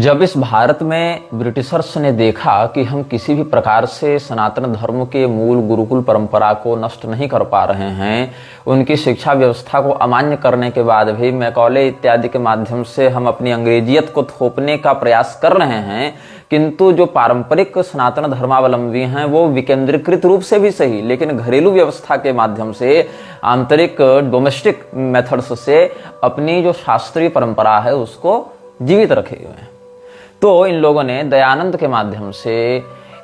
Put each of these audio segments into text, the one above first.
जब इस भारत में ब्रिटिशर्स ने देखा कि हम किसी भी प्रकार से सनातन धर्म के मूल गुरुकुल परंपरा को नष्ट नहीं कर पा रहे हैं, उनकी शिक्षा व्यवस्था को अमान्य करने के बाद भी मैकॉले इत्यादि के माध्यम से हम अपनी अंग्रेजियत को थोपने का प्रयास कर रहे हैं, किंतु जो पारंपरिक सनातन धर्मावलंबी हैं वो विकेंद्रीकृत रूप से भी सही लेकिन घरेलू व्यवस्था के माध्यम से, आंतरिक डोमेस्टिक मेथड्स से अपनी जो शास्त्रीय परंपरा है उसको जीवित रखे हुए हैं। तो इन लोगों ने दयानंद के माध्यम से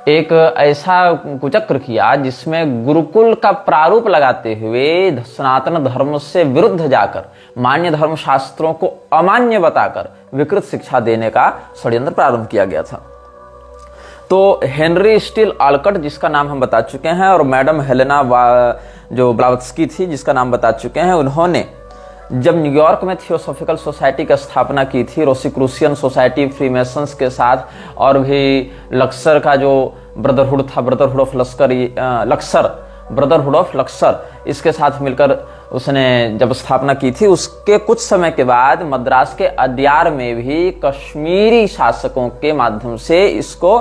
एक ऐसा कुचक्र किया जिसमें गुरुकुल का प्रारूप लगाते हुए सनातन धर्म से विरुद्ध जाकर मान्य धर्म शास्त्रों को अमान्य बताकर विकृत शिक्षा देने का षड्यंत्र प्रारंभ किया गया था। तो हेनरी स्टील ऑलकट, जिसका नाम हम बता चुके हैं, और मैडम हेलेना जो ब्लावत्स्की थी जिसका नाम बता चुके हैं, उन्होंने जब न्यूयॉर्क में थियोसॉफिकल सोसाइटी की स्थापना की थी, रोसिक्रूसियन सोसाइटी फ्रीमेसन्स के साथ, और भी लक्सर का जो ब्रदरहुड था, ब्रदरहुड ऑफ लक्सर, इसके साथ मिलकर उसने जब स्थापना की थी, उसके कुछ समय के बाद मद्रास के अद्यार में भी कश्मीरी शासकों के माध्यम से इसको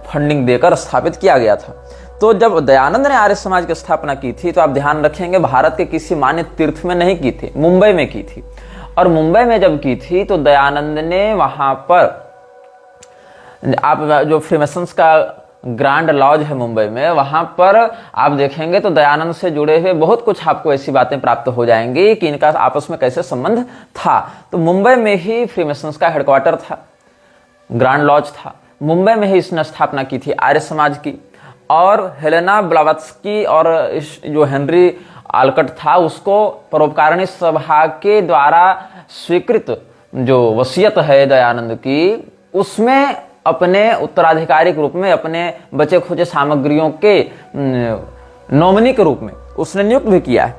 फंडिंग देकर स्थापित किया गया था। तो जब दयानंद ने आर्य समाज की स्थापना की थी तो आप ध्यान रखेंगे भारत के किसी मान्य तीर्थ में नहीं की थी, मुंबई में की थी। और मुंबई में जब की थी तो दयानंद ने वहां पर, आप जो फ्रीमेसन्स का ग्रैंड लॉज है मुंबई में, वहां पर आप देखेंगे तो दयानंद से जुड़े हुए बहुत कुछ आपको ऐसी बातें प्राप्त हो जाएंगी कि इनका आपस में कैसे संबंध था। तो मुंबई में ही फ्रीमेसन्स का हेडक्वार्टर था, ग्रैंड लॉज था, मुंबई में ही इसने स्थापना की थी आर्य समाज की। और हेलेना ब्लावत्स्की और जो हेनरी ऑलकट था उसको परोपकारिणी सभा के द्वारा स्वीकृत जो वसीयत है दयानंद की, उसमें अपने उत्तराधिकारी के रूप में अपने बचे खोजे सामग्रियों के नॉमिनी के रूप में उसने नियुक्त भी किया है।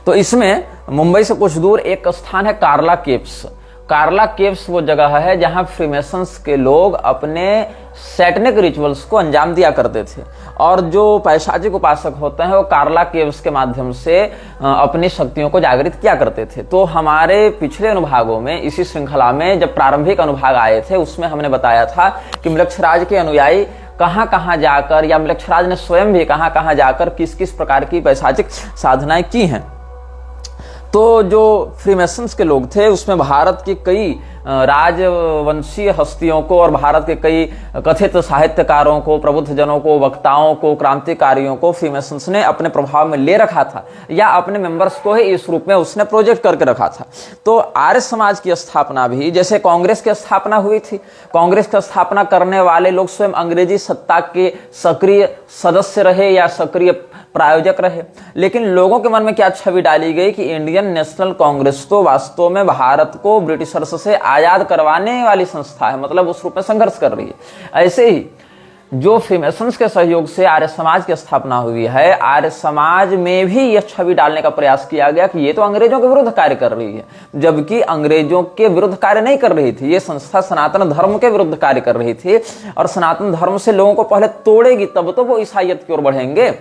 तो इसमें मुंबई से कुछ दूर एक स्थान है कार्ला केव्स। कार्ला केव्स वो जगह है जहां फ्रीमेसन्स के लोग अपने सैटनिक रिचुअल्स को अंजाम दिया करते थे, और जो पैशाचिक उपासक होते हैं वो कार्ला केव्स के माध्यम से अपनी शक्तियों को जागृत किया करते थे। तो हमारे पिछले अनुभागों में, इसी श्रृंखला में जब प्रारंभिक अनुभाग आए थे, उसमें हमने बताया था कि म्लेच्छराज के अनुयायी कहां कहां जाकर, या म्लेच्छराज ने स्वयं भी कहां कहां जाकर किस किस प्रकार की पैशाचिक साधनाएं की हैं। तो जो फ्रीमेसन्स के लोग थे उसमें भारत की कई राजवंशीय हस्तियों को और भारत के कई कथित साहित्यकारों को, प्रबुद्ध जनों को, वक्ताओं को, क्रांतिकारियों को फ्रीमेसन्स ने अपने प्रभाव में ले रखा था, या अपने मेंबर्स को ही इस रूप में उसने प्रोजेक्ट करके रखा था। तो आर्य समाज की स्थापना भी जैसे कांग्रेस की स्थापना हुई थी, कांग्रेस की स्थापना करने वाले लोग स्वयं अंग्रेजी सत्ता के सक्रिय सदस्य रहे या सक्रिय प्रायोजक रहे, लेकिन लोगों के मन में क्या छवि डाली गई कि इंडियन नेशनल कांग्रेस तो वास्तव में भारत को ब्रिटिशर्स से आजाद करवाने वाली संस्था है, मतलब उस रूप में संघर्ष कर रही है। ऐसे ही जो फ्रीमेसन्स के सहयोग से आर्य समाज की स्थापना हुई है, आर्य समाज में भी यह छवि डालने का प्रयास किया गया कि ये तो अंग्रेजों के विरुद्ध कार्य कर रही है, जबकि अंग्रेजों के विरुद्ध कार्य नहीं कर रही थी। ये संस्था सनातन धर्म के विरुद्ध कार्य कर रही थी, और सनातन धर्म से लोगों को पहले तोड़ेगी तब तो वो ईसाईयत की ओर बढ़ेंगे।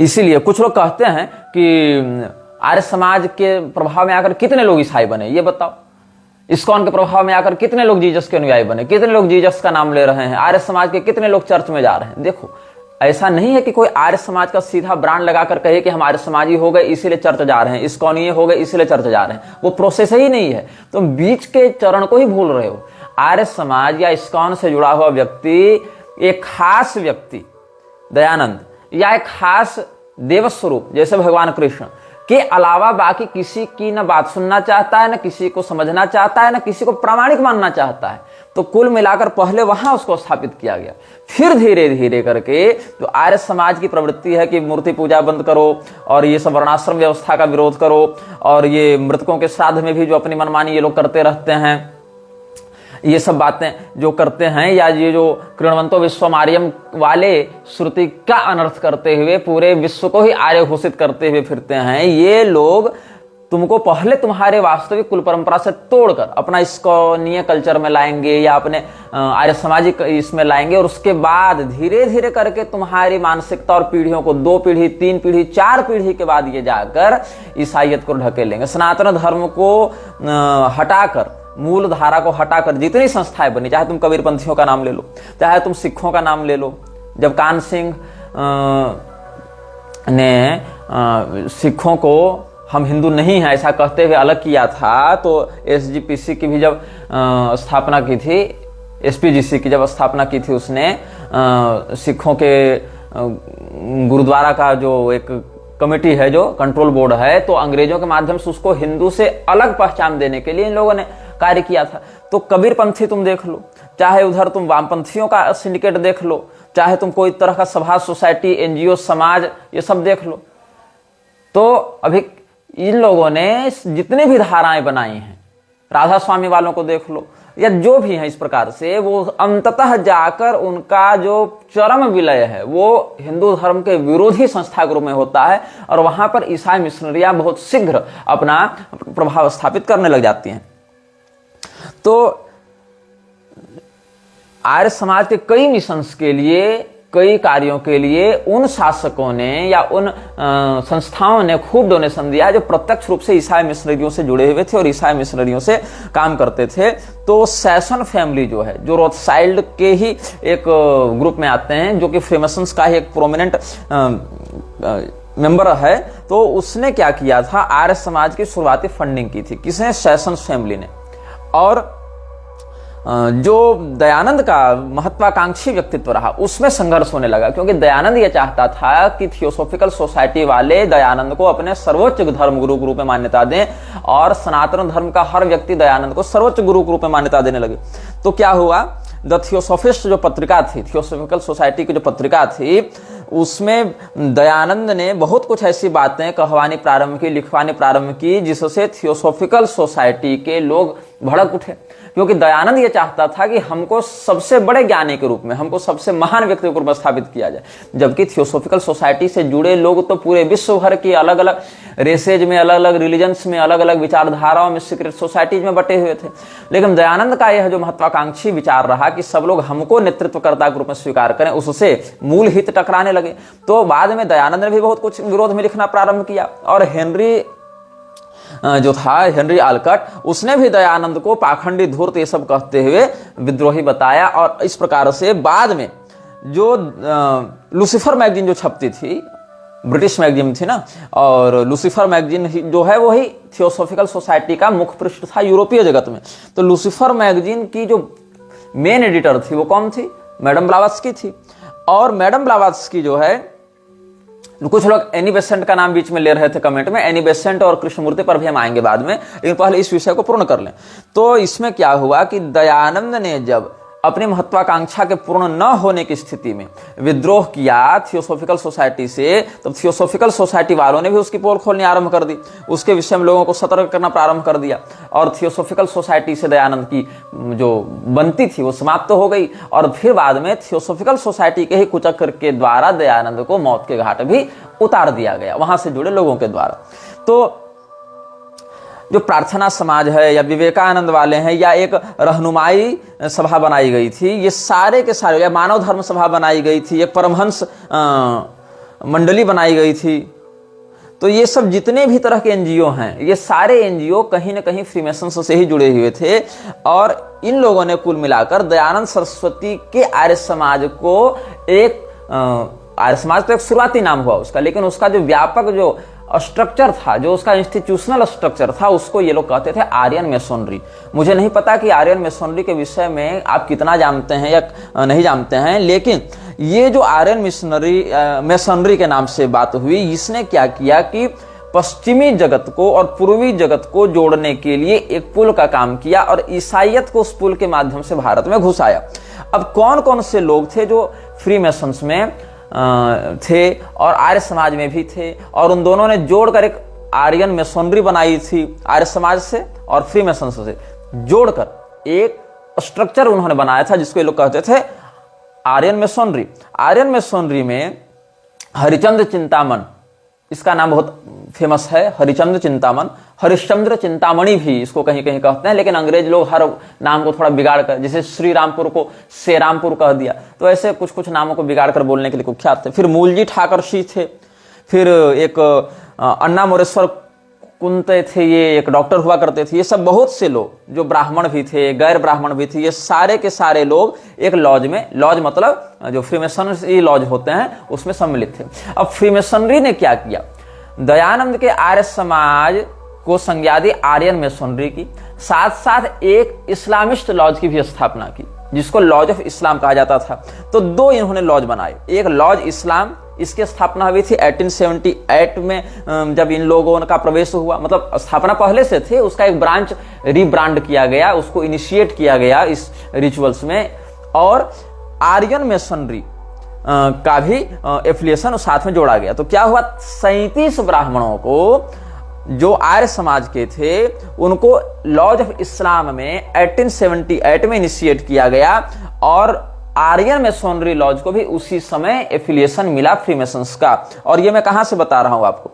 इसीलिए कुछ लोग कहते हैं कि आर्य समाज के प्रभाव में आकर कितने लोग ईसाई बने, ये बताओ। इस्कॉन के प्रभाव में आकर कितने लोग जीसस के अनुयायी बने, कितने लोग जीसस का नाम ले रहे हैं, आर्य समाज के कितने लोग चर्च में जा रहे हैं। देखो, ऐसा नहीं है कि कोई आर्य समाज का सीधा ब्रांड लगाकर कहे कि हम आर्य समाजी हो गए इसीलिए चर्च जा रहे हैं, इस्कॉनीय हो गए इसीलिए चर्च जा रहे हैं। वो प्रोसेस ही नहीं है, तुम बीच के चरण को ही भूल रहे हो। आर्य समाज या इस्कॉन से जुड़ा हुआ व्यक्ति, एक खास व्यक्ति दयानंद, या एक खास देवस्वरूप जैसे भगवान कृष्ण के अलावा बाकी किसी की न बात सुनना चाहता है, न किसी को समझना चाहता है, न किसी को प्रामाणिक मानना चाहता है। तो कुल मिलाकर पहले वहां उसको स्थापित किया गया, फिर धीरे धीरे करके जो आर्य समाज की प्रवृत्ति है कि मूर्ति पूजा बंद करो और ये सब वर्णाश्रम व्यवस्था का विरोध करो, और ये मृतकों के श्राद्ध में भी जो अपनी मनमानी ये लोग करते रहते हैं, ये सब बातें जो करते हैं, या ये जो कृण्वन्तो विश्वमार्यम वाले श्रुति का अनर्थ करते हुए पूरे विश्व को ही आर्य घोषित करते हुए फिरते हैं, ये लोग तुमको पहले तुम्हारे वास्तविक कुल परंपरा से तोड़कर अपना इस्कॉनीय कल्चर में लाएंगे या अपने आर्य सामाजिक इसमें लाएंगे, और उसके बाद धीरे धीरे करके तुम्हारी मानसिकता और पीढ़ियों को 2 पीढ़ी 3 पीढ़ी 4 पीढ़ी के बाद ये जाकर ईसाईयत को ढकेलेंगे। सनातन धर्म को हटाकर मूल धारा को हटाकर जितनी संस्थाएं बनी, चाहे तुम कबीरपंथियों का नाम ले लो, चाहे तुम सिखों का नाम ले लो, जब कान सिंह ने सिखों को हम हिंदू नहीं हैं ऐसा कहते हुए अलग किया था, तो एसजीपीसी की भी जब स्थापना की थी, एसपीजीसी की जब स्थापना की थी, उसने सिखों के गुरुद्वारा का जो एक कमेटी है, जो कंट्रोल बोर्ड है, तो अंग्रेजों के माध्यम से उसको हिंदू से अलग पहचान देने के लिए इन लोगों ने कार्य किया था। तो कबीरपंथी तुम देख लो, चाहे उधर तुम वामपंथियों का सिंडिकेट देख लो, चाहे तुम कोई तरह का सभा, सोसाइटी, एनजीओ, समाज, ये सब देख लो, तो अभी इन लोगों ने जितनी भी धाराएं बनाई हैं, राधा स्वामी वालों को देख लो, या जो भी है इस प्रकार से, वो अंततः जाकर उनका जो चरम विलय है वो हिंदू धर्म के विरोधी संस्था के रूप में होता है, और वहां पर ईसाई मिशनरियां बहुत शीघ्र अपना प्रभाव स्थापित करने लग जाती हैं। तो आर्य समाज के कई मिशंस के लिए, कई कार्यों के लिए उन शासकों ने या उन संस्थाओं ने खूब डोनेशन दिया जो प्रत्यक्ष रूप से ईसाई मिशनरियों से जुड़े हुए थे और ईसाई मिशनरियों से काम करते थे। तो सैसन फैमिली जो है, जो रोथसाइल्ड के ही एक ग्रुप में आते हैं, जो कि फ्रीमेसन्स का ही एक प्रोमिनेंट मेंबर है, तो उसने क्या किया था, आर्य समाज की शुरुआती फंडिंग की थी। किसने? सैसन फैमिली ने। और जो दयानंद का महत्वाकांक्षी व्यक्तित्व रहा, उसमें संघर्ष होने लगा, क्योंकि दयानंद यह चाहता था कि थियोसॉफिकल सोसाइटी वाले दयानंद को अपने सर्वोच्च धर्म गुरु के रूप में मान्यता दें, और सनातन धर्म का हर व्यक्ति दयानंद को सर्वोच्च गुरु के रूप में मान्यता देने लगे। तो क्या हुआ, द थियोसॉफिस्ट जो पत्रिका थी, थियोसॉफिकल सोसाइटी की जो पत्रिका थी, उसमें दयानंद ने बहुत कुछ ऐसी बातें कहवानी प्रारंभ की, लिखवानी प्रारंभ की, जिससे थियोसॉफिकल सोसाइटी के लोग भड़क उठे। क्योंकि दयानंद ये चाहता था कि हमको सबसे बड़े ज्ञानी के रूप में, हमको सबसे महान व्यक्ति के रूप में स्थापित किया जाए, जबकि थियोसॉफिकल सोसाइटी से जुड़े लोग तो पूरे विश्व भर की अलग अलग रेसेज में, अलग अलग रिलीजन्स में, अलग अलग विचारधाराओं में, सीक्रेट सोसाइटीज में बटे हुए थे। लेकिन दयानंद का यह जो महत्वाकांक्षी विचार रहा कि सब लोग हमको नेतृत्वकर्ता के रूप में स्वीकार करें, उससे मूल हित टकराने लगे। तो बाद में दयानंद ने भी बहुत कुछ विरोध में लिखना प्रारंभ किया, और हेनरी जो था, हेनरी आलकट, उसने भी दयानंद को पाखंडी, धूर्त ये सब कहते हुए विद्रोही बताया। और इस प्रकार से बाद में जो लूसीफर मैगजीन जो छपती थी, ब्रिटिश मैगजीन थी ना, और लूसीफर मैगजीन जो है वही थियोसॉफिकल सोसाइटी का मुख्य पृष्ठ था यूरोपीय जगत में। तो लूसीफर मैगजीन की जो मेन एडिटर थी वो कौन थी? मैडम ब्लावत्स्की थी। और मैडम ब्लावत्स्की जो है, कुछ लोग एनी बेसेंट का नाम बीच में ले रहे थे कमेंट में, एनी बेसेंट और कृष्णमूर्ति पर भी हम आएंगे बाद में, लेकिन पहले इस विषय को पूर्ण कर लें। तो इसमें क्या हुआ कि दयानंद ने जब अपनी महत्वाकांक्षा के पूर्ण न होने की स्थिति में विद्रोह किया थियोसॉफिकल सोसाइटी से, तो थियोसॉफिकल सोसाइटी वालों ने भी उसकी पोल खोलनी आरंभ कर दी, उसके विषय में लोगों को सतर्क करना प्रारंभ कर दिया, और थियोसॉफिकल सोसाइटी से दयानंद की जो बनती थी वो समाप्त हो गई। और फिर बाद में थियोसॉफिकल सोसाइटी के ही कुचक्र के द्वारा दयानंद को मौत के घाट भी उतार दिया गया, वहां से जुड़े लोगों के द्वारा। तो जो प्रार्थना समाज है, या विवेकानंद वाले हैं, या एक रहनुमाई सभा बनाई गई थी, ये सारे के सारे, या मानव धर्म सभा बनाई गई थी, एक परमहंस मंडली बनाई गई थी, तो ये सब जितने भी तरह के एनजीओ हैं, ये सारे एनजीओ कहीं ना कहीं फ्रीमेसन्स से ही जुड़े हुए थे। और इन लोगों ने कुल मिलाकर दयानंद सरस्वती के आर्य समाज को एक आर्य समाज तो एक शुरुआती नाम हुआ उसका, लेकिन उसका जो व्यापक जो स्ट्रक्चर था, जो उसका इंस्टीट्यूशनल स्ट्रक्चर था, उसको ये लोग कहते थे आर्यन मेसोनरी। मुझे नहीं पता कि आर्यन मेसोनरी के विषय में आप कितना जानते हैं या नहीं जानते हैं, लेकिन ये जो आर्यन मेसोनरी के नाम से बात हुई, इसने क्या किया कि पश्चिमी जगत को और पूर्वी जगत को जोड़ने के लिए एक पुल का काम किया, और ईसाइयत को उस पुल के माध्यम से भारत में घुसाया। अब कौन कौन से लोग थे जो फ्री मेसन्स में थे और आर्य समाज में भी थे, और उन दोनों ने जोड़कर एक आर्यन मेसोनरी बनाई थी, आर्य समाज से और फ्री मेसन से जोड़कर एक स्ट्रक्चर उन्होंने बनाया था, जिसको ये लोग कहते थे आर्यन मेसोनरी। आर्यन मेसोनरी में हरिचंद्र चिंतामण, इसका नाम बहुत फेमस है, हरिचंद्र चिंतामण, हरिश्चंद्र चिंतामणि भी इसको कहीं कहीं कहते हैं, लेकिन अंग्रेज लोग हर नाम को थोड़ा बिगाड़ कर, जैसे श्री रामपुर को सेरामपुर कह दिया, तो ऐसे कुछ कुछ नामों को बिगाड़ कर बोलने के लिए कुख्यात थे। फिर मूलजी ठाकरसी थे, फिर एक अन्ना मोरेश्वर कुंते थे, ये एक डॉक्टर हुआ करते थे, ये सब बहुत से लोग जो ब्राह्मण भी थे, गैर ब्राह्मण भी थे, ये सारे के सारे लोग एक लॉज में, लॉज मतलब जो फ्रीमेसनरी लॉज होते हैं उसमें सम्मिलित थे। अब फ्रीमेसनरी ने क्या किया, दयानंद के आर्य समाज को संज्ञा दी आर्यन मेसोनरी की, साथ साथ एक इस्लामिस्ट लॉज की भी स्थापना की जिसको लॉज ऑफ इस्लाम कहा जाता था। तो दो इन्होंने लॉज बनाए, एक लॉज इस्लाम, इसकी स्थापना हुई थी 1878 में जब इन लोगों का प्रवेश हुआ, मतलब स्थापना पहले से थे, उसका एक ब्रांच रीब्रांड किया गया, उसको इनिशिएट किया गया इस रिचुअल्स में। और आर्यन मेसनरी का भी एफिलिएशन साथ में जोड़ा गया। तो क्या हुआ, 37 ब्राह्मणों को जो आर्य समाज के थे उनको लॉज ऑफ इस्लाम में 1878 में इनिशिएट किया गया और आर्यन मेसोनरी लॉज को भी उसी समय एफिलिएशन मिला फ्रीमेसन्स का। और ये मैं कहां से बता रहा हूं आपको,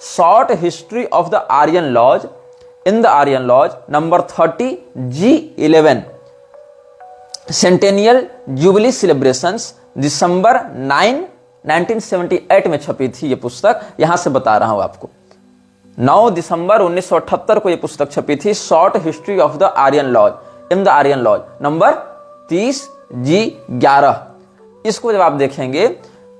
short history of the Aryan lodge in the Aryan lodge number 30 G11 centennial jubilee celebrations December 9 1978 में छपी थी ये पुस्तक। यहां से बता रहा हूं आपको, 9 दिसंबर 1978 को ये पुस्तक छपी थी, short history of the Aryan lodge in the Aryan lodge number 30 G11। इसको जब आप देखेंगे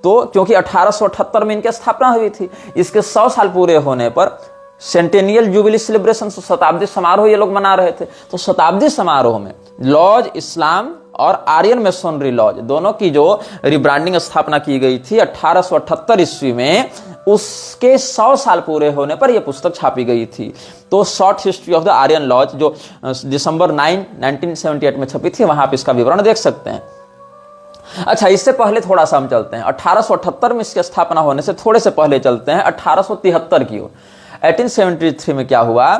तो क्योंकि 1878 में इनकी स्थापना हुई थी, इसके 100 साल पूरे होने पर सेंटेनियल जुबिली सेलिब्रेशन, शताब्दी समारोह ये लोग मना रहे थे। तो शताब्दी समारोह में लॉज इस्लाम और आर्यन मेसोनरी लॉज दोनों की जो रिब्रांडिंग स्थापना की गई थी 1878 ईस्वी में, उसके 100 साल पूरे होने पर यह पुस्तक छापी गई थी। तो short history of the Aryan lodge जो दिसंबर 9 1978 में छपी थी, वहां आप इसका विवरण देख सकते हैं। अच्छा, इससे पहले थोड़ा सा हम चलते हैं, 1878 में इसकी स्थापना होने से थोड़े से पहले चलते हैं 1873 की ओर। 1873 में क्या हुआ,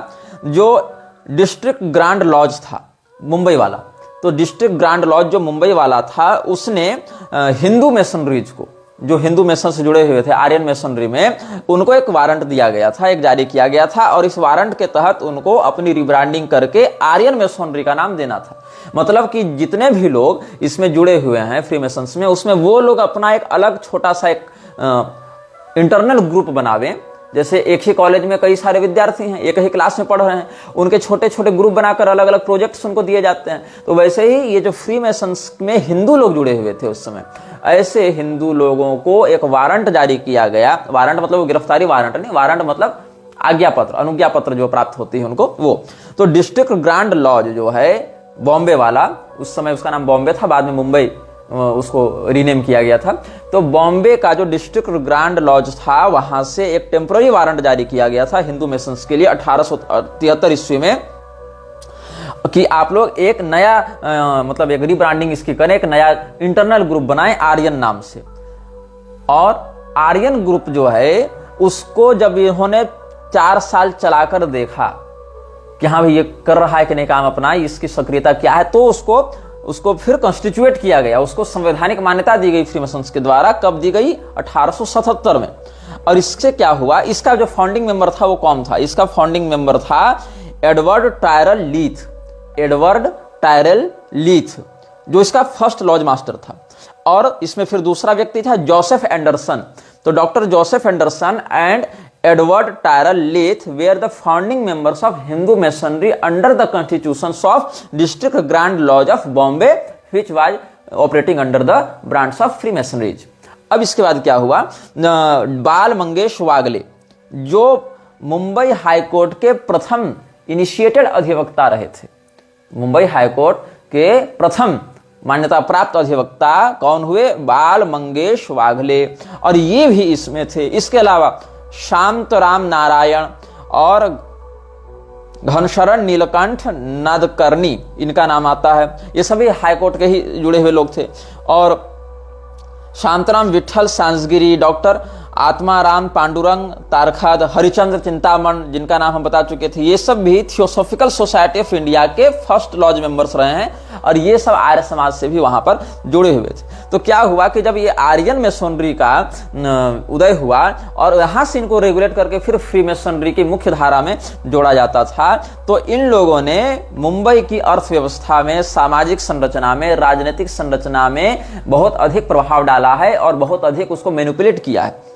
जो डिस्ट्रिक्ट ग्रांड लॉज था मुंबई वाला, तो डिस्ट्रिक्ट ग्रांड लॉज जो मुंबई वाला था उसने हिंदू मेसनरीज को, जो हिंदू मेसन से जुड़े हुए थे आर्यन मेसनरी में, उनको एक वारंट दिया गया था, एक जारी किया गया था और इस वारंट के तहत उनको अपनी रिब्रांडिंग करके आर्यन मेसनरी का नाम देना था। मतलब कि जितने भी लोग इसमें जुड़े हुए हैं फ्री मेसन्स में, उसमें वो लोग अपना एक अलग छोटा सा एक इंटरनल ग्रुप बनावें। जैसे एक ही कॉलेज में कई सारे विद्यार्थी हैं, एक ही क्लास में पढ़ रहे हैं, उनके छोटे छोटे ग्रुप बनाकर अलग अलग प्रोजेक्ट्स उनको दिए जाते हैं। तो वैसे ही ये जो फ्री मेसन्स में हिंदू लोग जुड़े हुए थे उस समय, ऐसे हिंदू लोगों को एक वारंट जारी किया गया। वारंट मतलब वो गिरफ्तारी वारंट नहीं, वारंट मतलब आज्ञा पत्र, अनुज्ञा पत्र जो प्राप्त होती है उनको, वो। तो डिस्ट्रिक्ट ग्रांड लॉज जो है बॉम्बे वाला, उस समय उसका नाम बॉम्बे था, बाद में मुंबई उसको रीनेम किया गया था। तो बॉम्बे का जो डिस्ट्रिक्ट ग्रांड लॉज था, वहां से एक टेम्पररी वारंट जारी किया गया था हिंदू मेसन्स के लिए 1873 ईस्वी में, कि आप लोग एक नया मतलब एक रीब्रांडिंग इसकी करें, एक नया इंटरनल ग्रुप बनाएं आर्यन नाम से। और आर्यन ग्रुप जो है उसको जब इन्होंने 4 साल चलाकर देखा कि हाँ भाई ये कर रहा है कि नहीं काम अपना, इसकी सक्रियता क्या है, तो उसको फिर कॉन्स्टिट्यूएट किया गया, उसको संवैधानिक मान्यता दी गई फ्रीमेसन्स के द्वारा। कब दी गई? 1877 में। और इससे क्या हुआ, इसका जो फाउंडिंग मेंबर था वो कौन था? इसका फाउंडिंग मेंबर था एडवर्ड टायरल लीथ। एडवर्ड टायरल लीथ जो इसका फर्स्ट लॉज मास्टर था। और इसमें फिर दूसरा व्यक्ति था जोसेफ एंडरसन। तो doctor Joseph Anderson and Edward Tyrrell Leith were the founding members of Hindu Masonry under the constitutions of District Grand Lodge of Bombay, which was operating under the branch of Freemasonry. अब इसके बाद क्या हुआ, बाल मंगेश वागले जो Mumbai high court के प्रथम initiated अधिवक्ता रहे थे, मुंबई हाईकोर्ट के प्रथम मान्यता प्राप्त अधिवक्ता कौन हुए? बाल मंगेश वागले। और ये भी इसमें थे। इसके अलावा शांतराम नारायण और घनशरण नीलकंठ नादकर्णी इनका नाम आता है। ये सभी हाईकोर्ट के ही जुड़े हुए लोग थे। और शांतराम विठल सांसगिरी, डॉक्टर आत्माराम पांडुरंग तारखद, हरिचंद्र चिंतामण जिनका नाम हम बता चुके थे, ये सब भी थियोसॉफिकल सोसाइटी ऑफ इंडिया के फर्स्ट लॉज मेंबर्स रहे हैं। और ये सब आर्य समाज से भी वहां पर जुड़े हुए थे। तो क्या हुआ कि जब ये आर्यन मेसोनरी का उदय हुआ और यहां से इनको रेगुलेट करके फिर फ्री मेसोनरी की मुख्य धारा में जोड़ा जाता था, तो इन लोगों ने मुंबई की अर्थव्यवस्था में, सामाजिक संरचना में, राजनीतिक संरचना में बहुत अधिक प्रभाव डाला है और बहुत अधिक उसको मैनिपुलेट किया है।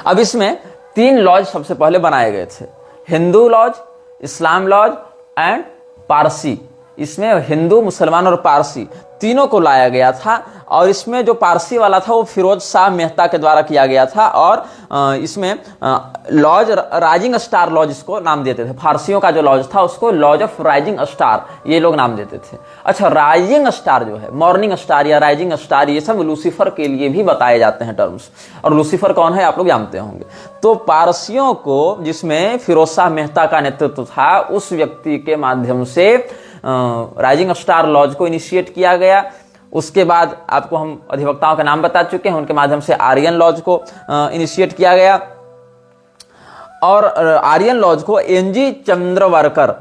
अब इसमें 3 लॉज सबसे पहले बनाए गए थे। Hindu lodge, Islam lodge and Parsi, इसमें हिंदू, मुसलमान और पारसी तीनों को लाया गया था। और इसमें जो पारसी वाला था वो फिरोज शाह मेहता के द्वारा किया गया था। और इसमें लॉज राइजिंग स्टार लॉज इसको नाम देते थे। फारसियों का जो लॉज था उसको लॉज ऑफ राइजिंग स्टार ये लोग नाम देते थे। अच्छा, राइजिंग स्टार जो है, मॉर्निंग स्टार या राइजिंग स्टार, ये सब लूसीफर के लिए भी बताए जाते हैं टर्म्स। और लूसीफर कौन है आप लोग जानते होंगे। तो पारसियों को, जिसमें फिरोज शाह मेहता का नेतृत्व था, उस व्यक्ति के माध्यम से राइजिंग स्टार लॉज को इनिशिएट किया गया। उसके बाद आपको हम अधिवक्ताओं का नाम बता चुके हैं, उनके माध्यम से आर्यन लॉज को इनिशिएट किया गया। और आर्यन लॉज को एनजी चंद्रवरकर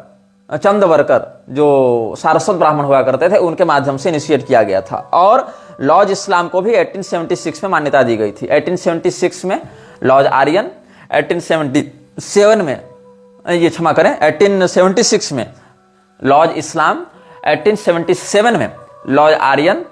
जो सारस्वत ब्राह्मण हुआ करते थे, उनके माध्यम से इनिशिएट किया गया था। और लॉज इस्लाम को भी 1876 में मान्यता दी गई थी। 1876 में लॉज आर्यन, 1877 में, ये क्षमा करें, 1876 में लॉज इस्लाम, 1877 में लॉज आर्यन,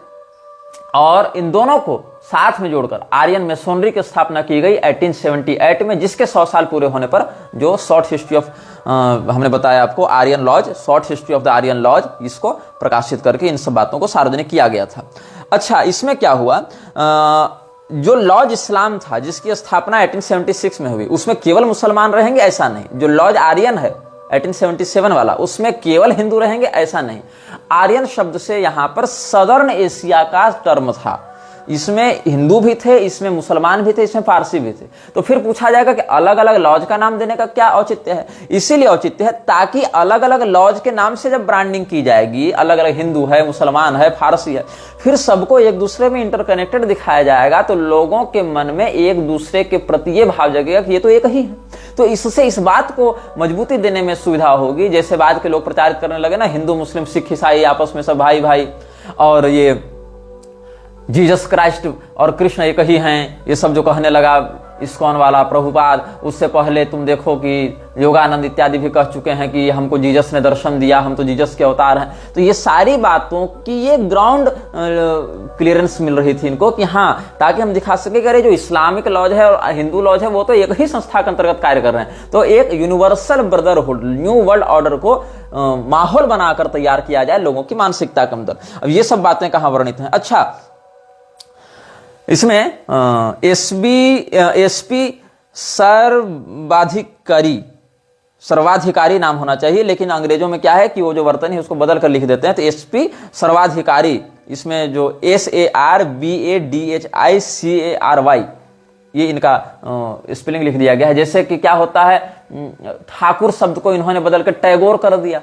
और इन दोनों को साथ में जोड़कर आर्यन मेसोनरी की स्थापना की गई 1878 में, जिसके 100 साल पूरे होने पर जो शॉर्ट हिस्ट्री ऑफ हमने बताया आपको Aryan lodge, short history of the Aryan lodge, इसको प्रकाशित करके इन सब बातों को सार्वजनिक किया गया था। अच्छा, इसमें क्या हुआ, जो लॉज इस्लाम था जिसकी स्थापना 1876 में हुई, उसमें केवल मुसलमान रहेंगे ऐसा नहीं। जो लॉज आर्यन है 1877 वाला, उसमें केवल हिंदू रहेंगे ऐसा नहीं। आर्यन शब्द से यहां पर सदर्न एशिया का टर्म था। इसमें हिंदू भी थे, इसमें मुसलमान भी थे, इसमें पारसी भी थे। तो फिर पूछा जाएगा कि अलग अलग लॉज का नाम देने का क्या औचित्य है। इसीलिए औचित्य है ताकि अलग अलग लॉज के नाम से जब ब्रांडिंग की जाएगी, अलग अलग हिंदू है, मुसलमान है, फारसी है, फिर सबको एक दूसरे में इंटरकनेक्टेड दिखाया जाएगा, तो लोगों के मन में एक दूसरे के प्रति ये भाव जगेगा कि ये तो एक ही है। तो इससे इस बात को मजबूती देने में सुविधा होगी। जैसे बाद के लोग प्रचारित करने लगे ना, हिंदू मुस्लिम सिख ईसाई आपस में सब भाई भाई, और ये जीसस क्राइस्ट और कृष्ण एक ही हैं, ये सब जो कहने लगा इस्कॉन वाला प्रभुपाद। उससे पहले तुम देखो कि योगानंद इत्यादि भी कह चुके हैं कि हमको जीसस ने दर्शन दिया, हम तो जीसस के अवतार हैं। तो ये सारी बातों की ये ग्राउंड क्लियरेंस मिल रही थी इनको कि हाँ, ताकि हम दिखा सके कि अरे जो इस्लामिक लॉज है और हिंदू लॉज है वो तो एक ही संस्था के अंतर्गत कार्य कर रहे हैं। तो एक universal brotherhood, new world order को माहौल बनाकर तैयार किया जाए लोगों की मानसिकता के अंदर। अब ये सब बातें कहाँ वर्णित हैं। अच्छा, इसमें एसपी सर्वाधिकारी नाम होना चाहिए, लेकिन अंग्रेजों में क्या है कि वो जो वर्तन है उसको बदल कर लिख देते हैं। तो एसपी सर्वाधिकारी, इसमें जो SARBADHICARY ये इनका स्पेलिंग लिख दिया गया है। जैसे कि क्या होता है, ठाकुर शब्द को इन्होंने बदल कर टैगोर कर दिया।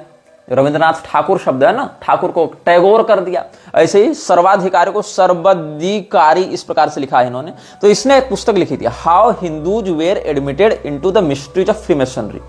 रविंद्रनाथ ठाकुर शब्द है ना, ठाकुर को टैगोर कर दिया। ऐसे ही सर्वाधिकारी को सर्वाधिकारी इस प्रकार से लिखा है इन्होंने। तो इसने एक पुस्तक लिखी थी, how Hindus were admitted into the mysteries of freemasonry.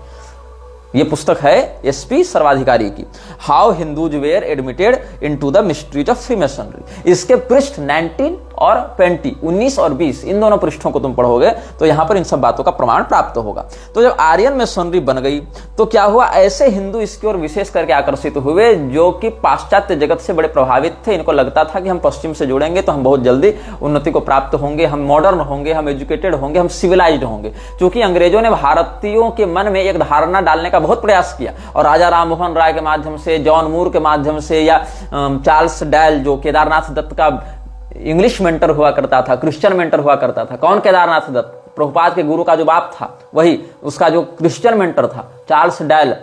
ये पुस्तक है एसपी सर्वाधिकारी की, how Hindus were admitted into the mysteries of freemasonry. इसके पृष्ठ 19 और 20, 19 और 20, इन दोनों पृष्ठों को तुम पढ़ोगे तो यहां पर इन सब बातों का प्रमाण प्राप्त होगा। तो जब आर्यन मेसोनरी बन गई तो क्या हुआ, ऐसे हिंदू इसकी ओर विशेष करके आकर्षित हुए जो कि पाश्चात्य जगत से बड़े प्रभावित थे। इनको लगता था कि हम पश्चिम से जुड़ेंगे तो हम बहुत जल्दी उन्नति को प्राप्त होंगे, हम मॉडर्न होंगे, हम एजुकेटेड होंगे, हम सिविलाइज्ड होंगे। क्योंकि अंग्रेजों ने भारतीयों के मन में एक धारणा डालने का बहुत प्रयास किया, और राजा राम मोहन राय के माध्यम से, जॉन मूर के माध्यम से, या चार्ल्स डैल जो केदारनाथ दत्त का इंग्लिश मेंटर हुआ करता था, क्रिश्चियन मेंटर हुआ करता था। कौन केदारनाथ दत्त? प्रभुपाद के गुरु का जो बाप था वही, उसका जो क्रिश्चियन मेंटर था चार्ल्स डैल,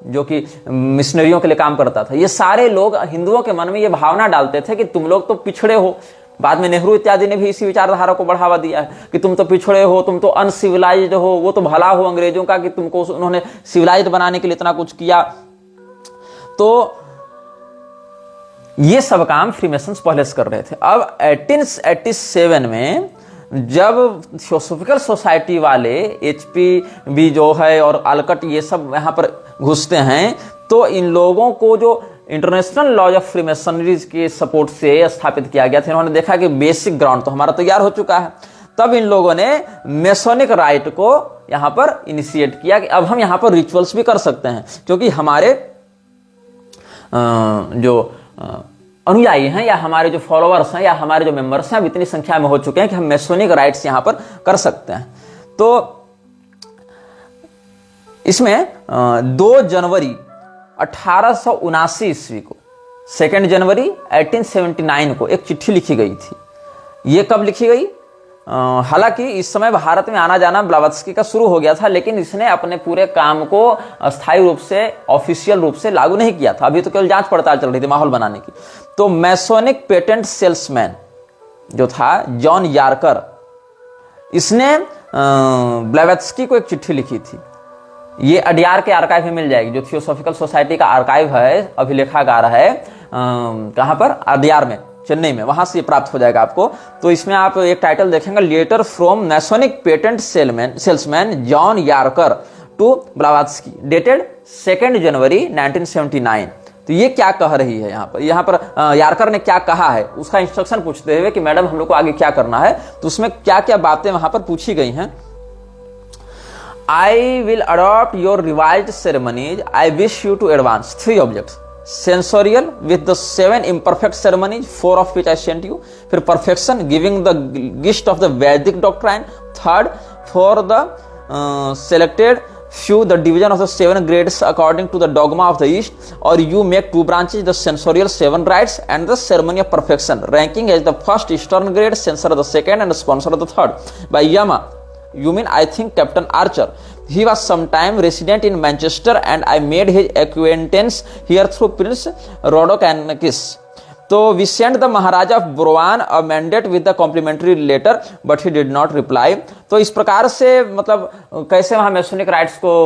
जो कि मिशनरियों के लिए काम करता था। ये सारे लोग हिंदुओं के मन में ये भावना डालते थे कि तुम लोग तो पिछड़े हो। बाद में नेहरू इत्यादि ने भी इसी विचारधारा को बढ़ावा दिया है कि तुम तो पिछड़े हो, तुम तो अनसिविलाइज्ड हो। वो तो भला हो अंग्रेजों का कि तुमको उन्होंने सिविलाइज्ड बनाने के लिए इतना कुछ किया। तो ये सब काम फ्रीमेसन्स पहले से कर रहे थे। अब 1887 में जब थियोसॉफिकल सोसाइटी वाले HP जो है और आलकट ये सब यहां पर घुसते हैं, तो इन लोगों को जो इंटरनेशनल लॉज ऑफ फ्रीमेसनरीज के सपोर्ट से स्थापित किया गया था, इन्होंने देखा कि बेसिक ग्राउंड तो हमारा तैयार हो चुका है। तब इन लोगों ने मेसोनिक राइट को यहां पर इनिशिएट किया कि अब हम यहां पर रिचुअल्स भी कर सकते हैं, क्योंकि हमारे जो अनुयायी हैं या हमारे जो फॉलोअर्स हैं या हमारे जो मेंबर्स हैं अब इतनी संख्या में हो चुके हैं कि हम मेसोनिक राइट्स यहां पर कर सकते हैं। तो इसमें 2 जनवरी 1879 ईस्वी को, 2 जनवरी 1879 को एक चिट्ठी लिखी गई थी। ये कब लिखी गई? हालांकि इस समय भारत में आना जाना ब्लावत्स्की का शुरू हो गया था, लेकिन इसने अपने पूरे काम को स्थायी रूप से, ऑफिशियल रूप से लागू नहीं किया था। अभी तो केवल जांच पड़ताल चल रही थी माहौल बनाने की। तो मैसोनिक पेटेंट सेल्समैन जो था जॉन यार्कर, इसने ब्लावत्स्की को एक चिट्ठी लिखी थी। ये अडियार के आर्काइव में मिल जाएगी, जो थियोसॉफिकल सोसाइटी का आर्काइव है, अभिलेखागार है, कहां पर? अडियार में, चेन्नई में, वहां से ये प्राप्त हो जाएगा आपको। तो इसमें आप एक टाइटल देखेंगे, letter from Masonic patent salesman John Yarker to Blavatsky, dated 2 January 1979। तो ये क्या कह रही है यहाँ पर यार्कर ने क्या कहा है, उसका इंस्ट्रक्शन पूछते हुए कि मैडम हम लोग को आगे क्या करना है। तो उसमें क्या क्या बातें वहां पर पूछी गई हैं। I will adopt your revised ceremonies. I wish you to advance 3 objects. Sensorial with the 7 imperfect ceremonies, 4 of which I sent you. फिर perfection, giving the gist of the Vedic doctrine. Third, for the selected few, the division of the 7 grades according to the dogma of the East. Or you make 2 branches, the sensorial 7 rites and the ceremony of perfection. Ranking as the first Eastern grade, censor of the second, and sponsor of the third. By Yama. You mean, I think, Captain Archer. He was sometime resident in Manchester and I made his acquaintance here through Prince Rodokannakis. So we sent the Maharaja of Burwan a mandate with the complimentary letter, but he did not reply. तो इस प्रकार से मतलब कैसे वहाँ मैसोनिक rights को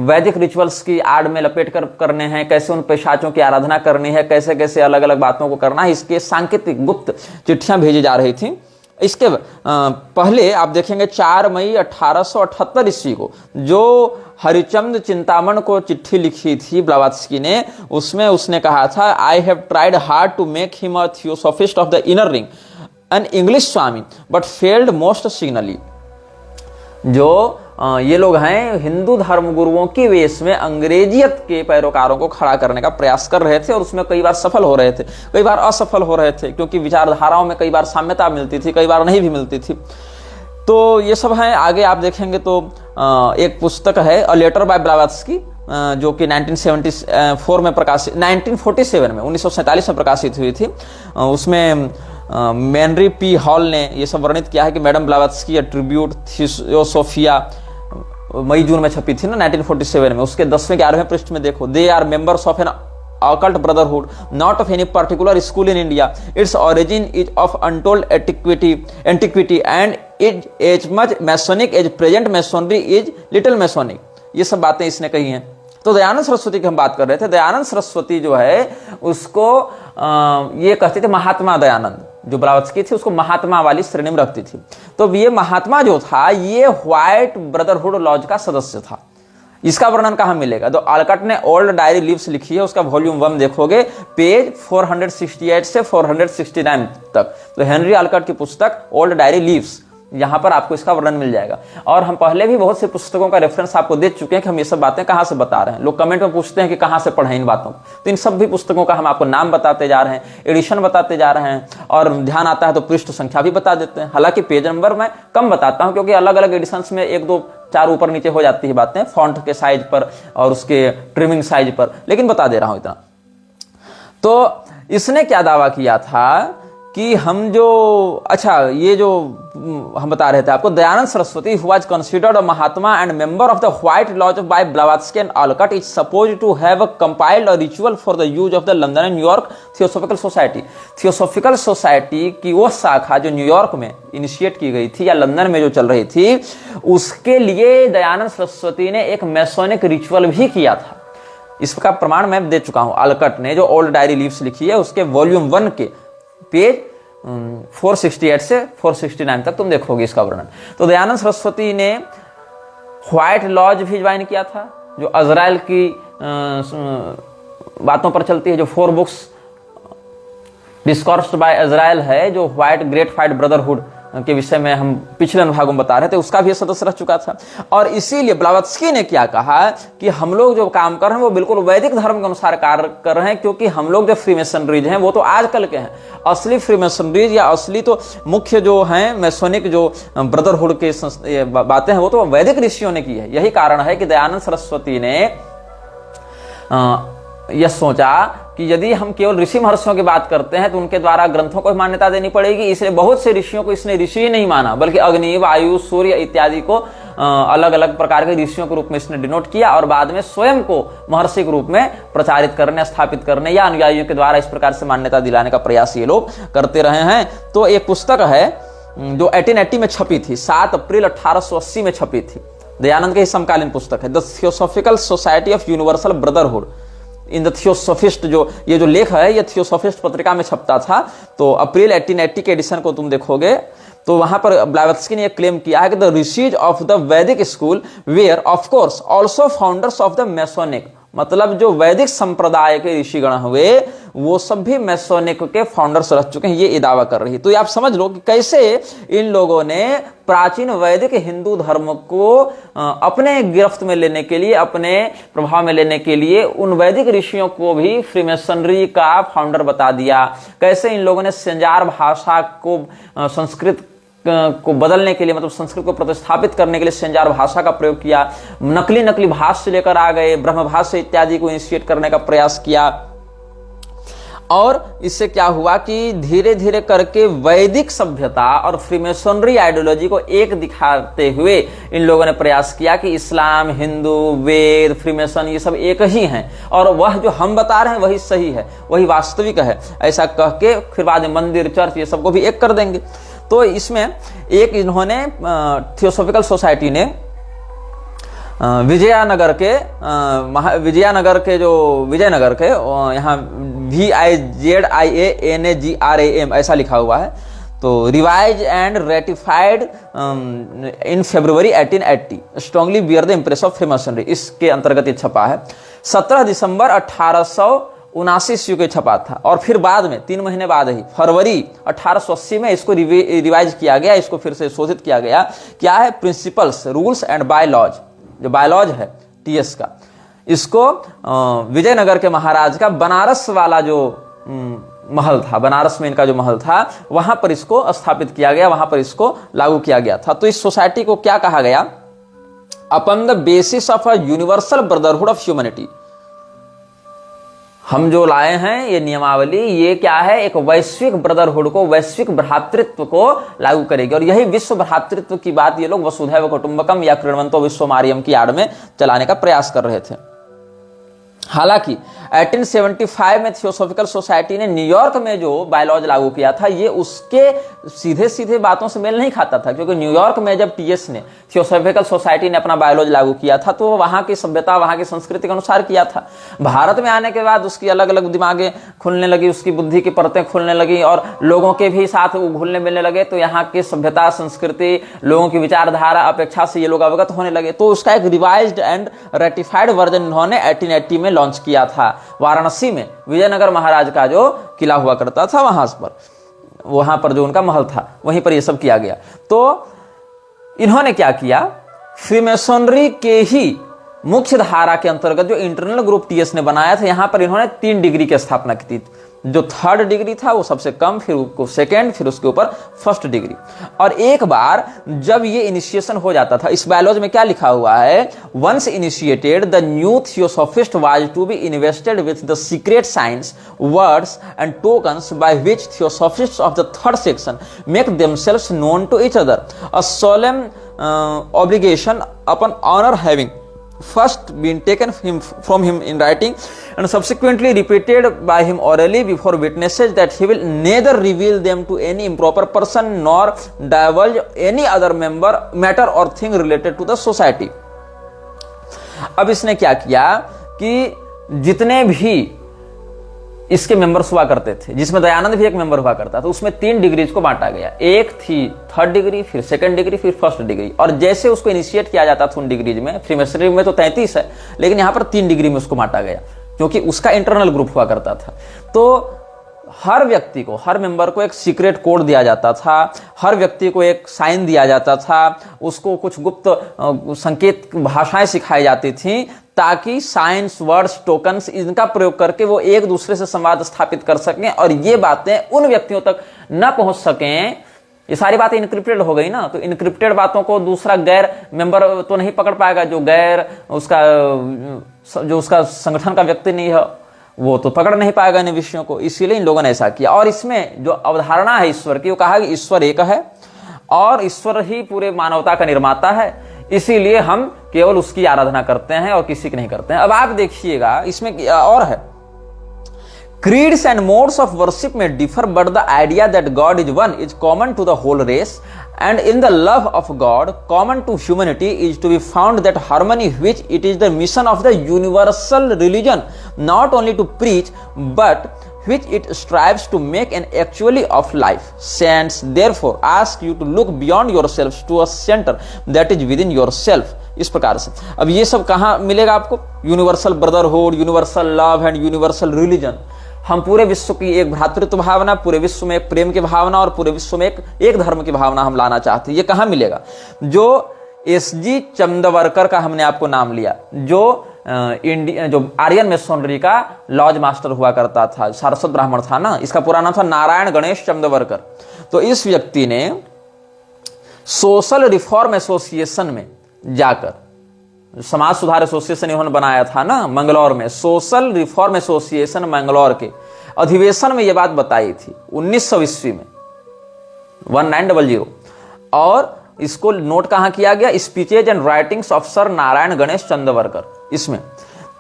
वैदिक rituals की आड़ में लपेट कर करने हैं, कैसे उन पेशाचों की आराधना करनी है, कैसे कैसे अलग अलग बातों को करना है, इसके सांकेतिक गुप्त चिट्ठियां भेजी जा रही थी। इसके पहले आप देखेंगे 4 मई 1878 ईस्वी को जो हरिचंद चिंतामण को चिट्ठी लिखी थी ब्लावत्स्की ने, उसमें उसने कहा था, I have tried hard to make him a theosophist of the inner ring, an English swami, but failed most signally. जो ये लोग हैं हिंदू धर्मगुरुओं की वेश में अंग्रेजियत के पैरोकारों को खड़ा करने का प्रयास कर रहे थे और उसमें कई बार सफल हो रहे थे, कई बार असफल हो रहे थे, क्योंकि विचारधाराओं में कई बार साम्यता मिलती थी, कई बार नहीं भी मिलती थी। तो ये सब है। आगे आप देखेंगे तो एक पुस्तक है अ लेटर बाय ब्लावत्स्की, जो कि 1974 में प्रकाशित, 1947 में 1947 में प्रकाशित हुई थी। उसमें मेनरी पी हॉल ने ये सब वर्णित किया है कि मैडम ब्लावत्स्की ट्रिब्यूट थियोसोफिया मई जून में छपी थी ना 1947 में, उसके 10वें 11वें पृष्ठ में देखो, they are members of an occult brotherhood, not of any particular school in India. Its origin is of untold antiquity and is as much Masonic as present Masonry is little Masonic. ये सब बातें इसने कही हैं। तो दयानंद सरस्वती की हम बात कर रहे थे। दयानंद सरस्वती जो है उसको ये कहते थे महात्मा दयानंद, जो ब्लावत्स्की थी उसको महात्मा वाली श्रेणी में रखती थी। तो ये महात्मा जो था ये व्हाइट ब्रदरहुड लॉज का सदस्य था। इसका वर्णन कहां मिलेगा? तो आलकट ने ओल्ड डायरी लीव्स लिखी है, उसका वॉल्यूम 1 देखोगे, पेज 468 से 469 तक। तो हेनरी आलकट की पुस्तक ओल्ड डायरी लीव्स, यहां पर आपको इसका वर्णन मिल जाएगा। और हम पहले भी बहुत सी पुस्तकों का रेफरेंस आपको दे चुके हैं कि हम ये सब बातें कहां से बता रहे हैं। लोग कमेंट में पूछते हैं कि कहां से पढ़ें इन बातों को, तो इन सब भी पुस्तकों का हम आपको नाम बताते जा रहे हैं, एडिशन बताते जा रहे हैं, और ध्यान आता है तो पृष्ठ संख्या भी बता देते हैं। हालांकि पेज नंबर मैं कम बताता हूं क्योंकि अलग अलग एडिशंस में 1 2 4 ऊपर नीचे हो जाती है बातें, फॉन्ट के साइज पर और उसके ट्रिमिंग साइज पर, लेकिन बता दे रहा हूं इतना। तो इसने क्या दावा किया था कि हम जो, अच्छा ये जो हम बता रहे थे आपको, Dayanand Saraswati who was considered a Mahatma and member of the White Lodge by Blavatsky and Alcott is supposed to have compiled a ritual for the use of the London and New York Theosophical Society. Theosophical Society की वो शाखा जो New York में initiate की गई थी या London में जो चल रही थी, उसके लिए दयानंद सरस्वती ने एक मैसोनिक रिचुअल भी किया था। इसका प्रमाण मैं दे चुका हूं। आलकट ने जो ओल्ड डायरी लीव्स लिखी है उसके वॉल्यूम 1 के पेज 468 से 469 तक तुम देखोगे इसका वर्णन। तो दयानंद सरस्वती ने व्हाइट लॉज भी ज्वाइन किया था, जो अजराइल की बातों पर चलती है, जो 4 बुक्स डिस्कॉर्स्ड बाय अजराइल है, जो व्हाइट ग्रेट व्हाइट ब्रदरहुड के विषय में हम पिछले अनुभागों में बता रहे थे, उसका भी सदस्य रह चुका था। और इसीलिए ब्लावत्स्की ने क्या कहा कि हम लोग जो काम कर रहे हैं वो बिल्कुल वैदिक धर्म के अनुसार कार्य कर रहे हैं, क्योंकि हम लोग जो फ्रीमेसनरीज हैं वो तो आजकल के हैं। असली फ्रीमेसनरीज या असली तो मुख्य जो हैं मैसोनिक जो ब्रदरहुड के बातें हैं वो तो वैदिक ऋषियों ने की है। यही कारण है कि दयानंद सरस्वती ने यह सोचा कि यदि हम केवल ऋषि महर्षियों की बात करते हैं तो उनके द्वारा ग्रंथों को मान्यता देनी पड़ेगी। इसलिए बहुत से ऋषियों को इसने ऋषि ही नहीं माना, बल्कि अग्नि, वायु, सूर्य इत्यादि को अलग अलग प्रकार के ऋषियों के रूप में इसने डिनोट किया, और बाद में स्वयं को महर्षि के रूप में प्रचारित करने, स्थापित करने या अनुयायियों के द्वारा इस प्रकार से मान्यता दिलाने का प्रयास ये लोग करते रहे हैं। तो एक पुस्तक है जो 1880 में छपी थी, 7 अप्रैल 1880 में छपी थी, दयानंद के ही समकालीन पुस्तक है, the theosophical society of universal brotherhood in the theosophist. जो ये जो लेख है ये थियोसॉफिस्ट पत्रिका में छपता था। तो अप्रैल 1880 के एडिशन को तुम देखोगे तो वहां पर ब्लावत्स्की ने क्लेम किया है कि the rishis of the Vedic school were of course also founders of the Masonic, मतलब जो वैदिक संप्रदाय के ऋषिगण हुए वो सब भी मैसोनिक के फाउंडर्स रह चुके हैं, ये दावा कर रही। तो ये आप समझ लो कि कैसे इन लोगों ने प्राचीन वैदिक हिंदू धर्म को अपने गिरफ्त में लेने के लिए, अपने प्रभाव में लेने के लिए उन वैदिक ऋषियों को भी फ्रीमेसनरी का फाउंडर बता दिया। कैसे इन लोगों ने संजार भाषा को संस्कृत को बदलने के लिए, मतलब संस्कृत को प्रतिस्थापित करने के लिए संजार भाषा का प्रयोग किया, नकली भाष्य लेकर आ गए, ब्रह्म भाष्य इत्यादि को इनिशिएट करने का प्रयास किया। और इससे क्या हुआ कि धीरे धीरे करके वैदिक सभ्यता और फ्रीमेसनरी आइडियोलॉजी को एक दिखाते हुए इन लोगों ने प्रयास किया कि इस्लाम, हिंदू, वेद, फ्रीमेसन ये सब एक ही हैं, और वह जो हम बता रहे हैं वही सही है, वही वास्तविक है, ऐसा कह के फिर बाद में मंदिर, चर्च ये सबको भी एक कर देंगे। तो इसमें एक इन्होंने थियोसॉफिकल सोसाइटी ने विजयनगर के जो विजयनगर के यहाँ VIZIANAGRAM ऐसा लिखा हुआ है, तो revise and ratified in February 1880 strongly bear the impress of freemasonry, इसके अंतर्गत ये छपा है। 17 दिसंबर 1879 ईस्वी को छपा था, और फिर बाद में 3 महीने बाद ही फरवरी 1880 में इसको रिवाइज किया गया, इसको फिर से शोधित किया गया। क्या है? प्रिंसिपल्स, रूल्स एंड बायलॉज, जो बायलॉज है TS का, इसको विजयनगर के महाराज का बनारस वाला जो महल था, बनारस में इनका जो महल था, वहां पर इसको स्थापित किया गया, वहां पर इसको लागू किया गया था। तो इस सोसाइटी को क्या कहा गया? Upon the basis of a universal brotherhood of humanity. हम जो लाए हैं ये नियमावली, ये क्या है? एक वैश्विक ब्रदरहुड को, वैश्विक भ्रातृत्व को लागू करेगी। और यही विश्व भ्रातृत्व की बात ये लोग वसुधैव कुटुंबकम या कृण्वन्तो विश्वमार्यम की आड़ में चलाने का प्रयास कर रहे थे। हालांकि 1875 में थियोसॉफिकल सोसाइटी ने न्यूयॉर्क में जो बायलॉज लागू किया था ये उसके सीधे सीधे बातों से मेल नहीं खाता था, क्योंकि न्यूयॉर्क में जब TS ने, थियोसॉफिकल सोसाइटी ने अपना बायलॉज लागू किया था तो वहां की सभ्यता, वहां की संस्कृति के अनुसार किया था। भारत में आने के बाद उसकी अलग अलग दिमागें खुलने लगी, उसकी बुद्धि की परतें खुलने लगी और लोगों के भी साथ वो घुलने मिलने लगे, तो यहाँ की सभ्यता, संस्कृति, लोगों की विचारधारा अपेक्षा से ये लोग अवगत होने लगे। तो उसका एक रिवाइज्ड एंड रेटिफाइड वर्जन उन्होंने 1880 में लॉन्च किया था वाराणसी में, विजयनगर महाराज का जो किला हुआ करता था वहां पर जो उनका महल था वहीं पर ये सब किया गया। तो इन्होंने क्या किया? फ्रीमेसनरी के ही मुख्य धारा के अंतर्गत जो इंटरनल ग्रुप TS ने बनाया था, यहां पर इन्होंने 3 डिग्री की स्थापना की थी। जो 3rd डिग्री था वो सबसे कम, फिर उसको 2nd, फिर उसके ऊपर 1st डिग्री। और एक बार जब ये इनिशिएशन हो जाता था, इस बायोलॉजी में क्या लिखा हुआ है? Once initiated the new theosophist was to be invested with the secret science, words and tokens by which theosophists of the 3rd section make themselves known to each other, a solemn obligation upon honour having first been taken from him in writing and subsequently repeated by him orally before witnesses, that he will neither reveal them to any improper person nor divulge any other matter or thing related to the society। अब इसने क्या किया कि जितने भी इसके members हुआ करते थे, जिसमें दयानंद भी एक मेंबर हुआ करता था, उसमें 3 डिग्रीज को बांटा गया। एक थी 3rd डिग्री, फिर 2nd डिग्री, फिर 1st डिग्री। और जैसे उसको इनिशिएट किया जाता था उन डिग्रीज में, फ्रीमेसनरी में तो 33 है, लेकिन यहां पर 3 डिग्री में उसको बांटा गया, क्योंकि उसका इंटरनल ग्रुप हुआ करता था। तो हर व्यक्ति को, हर मेंबर को एक सीक्रेट कोड दिया जाता था, हर व्यक्ति को एक साइन दिया जाता था, उसको कुछ गुप्त संकेत भाषाएं सिखाई जाती थी, ताकि साइंस, वर्ड्स, टोकन्स इनका प्रयोग करके वो एक दूसरे से संवाद स्थापित कर सकें और ये बातें उन व्यक्तियों तक न पहुंच सकें। ये सारी बातें इनक्रिप्टेड हो गई ना, तो इनक्रिप्टेड बातों को दूसरा गैर मेंबर तो नहीं पकड़ पाएगा, जो उसका संगठन का व्यक्ति नहीं है वो तो पकड़ नहीं पाएगा इन विषयों को। इसीलिए इन लोगों ने ऐसा किया। और इसमें जो अवधारणा है ईश्वर की, वो कहा कि ईश्वर एक है और ईश्वर ही पूरे मानवता का निर्माता है, इसीलिए हम केवल उसकी आराधना करते हैं और किसी की नहीं करते हैं। अब आप देखिएगा इसमें और है, creeds and modes of worship may differ, but the idea that God is one is common to the whole race, and in the love of God common to humanity is to be found that harmony which it is the mission of the universal religion not only to preach but which it strives to make an actually of life. Saints therefore ask you to look beyond yourselves to a center that is within yourself. इस प्रकार से अब ये सब कहाँ मिलेगा आपको? Universal brotherhood, universal love and universal religion. हम पूरे विश्व की एक भ्रातृत्व भावना, पूरे विश्व में एक प्रेम की भावना और पूरे विश्व में एक धर्म की भावना हम लाना चाहते हैं। ये कहाँ मिलेगा? जो एसजी चंदवरकर का हमने आपको नाम लिया, जो आर्यन मेसोनरी का लॉज मास्टर हुआ करता था, सारस्वत ब्राह्मण था ना, इसका पूरा नाम था नारायण गणेश चंदवरकर। तो इस व्यक्ति ने सोशल रिफॉर्म एसोसिएशन में जाकर, समाज सुधार एसोसिएशन इन्होंने बनाया था ना मंगलौर में, सोशल रिफॉर्म एसोसिएशन मंगलौर के अधिवेशन में यह बात बताई थी 1900 ईस्वी में 1900। और इसको नोट कहां किया गया? Speeches and writings of sir Narayan Ganesh Chandavarkar. इसमें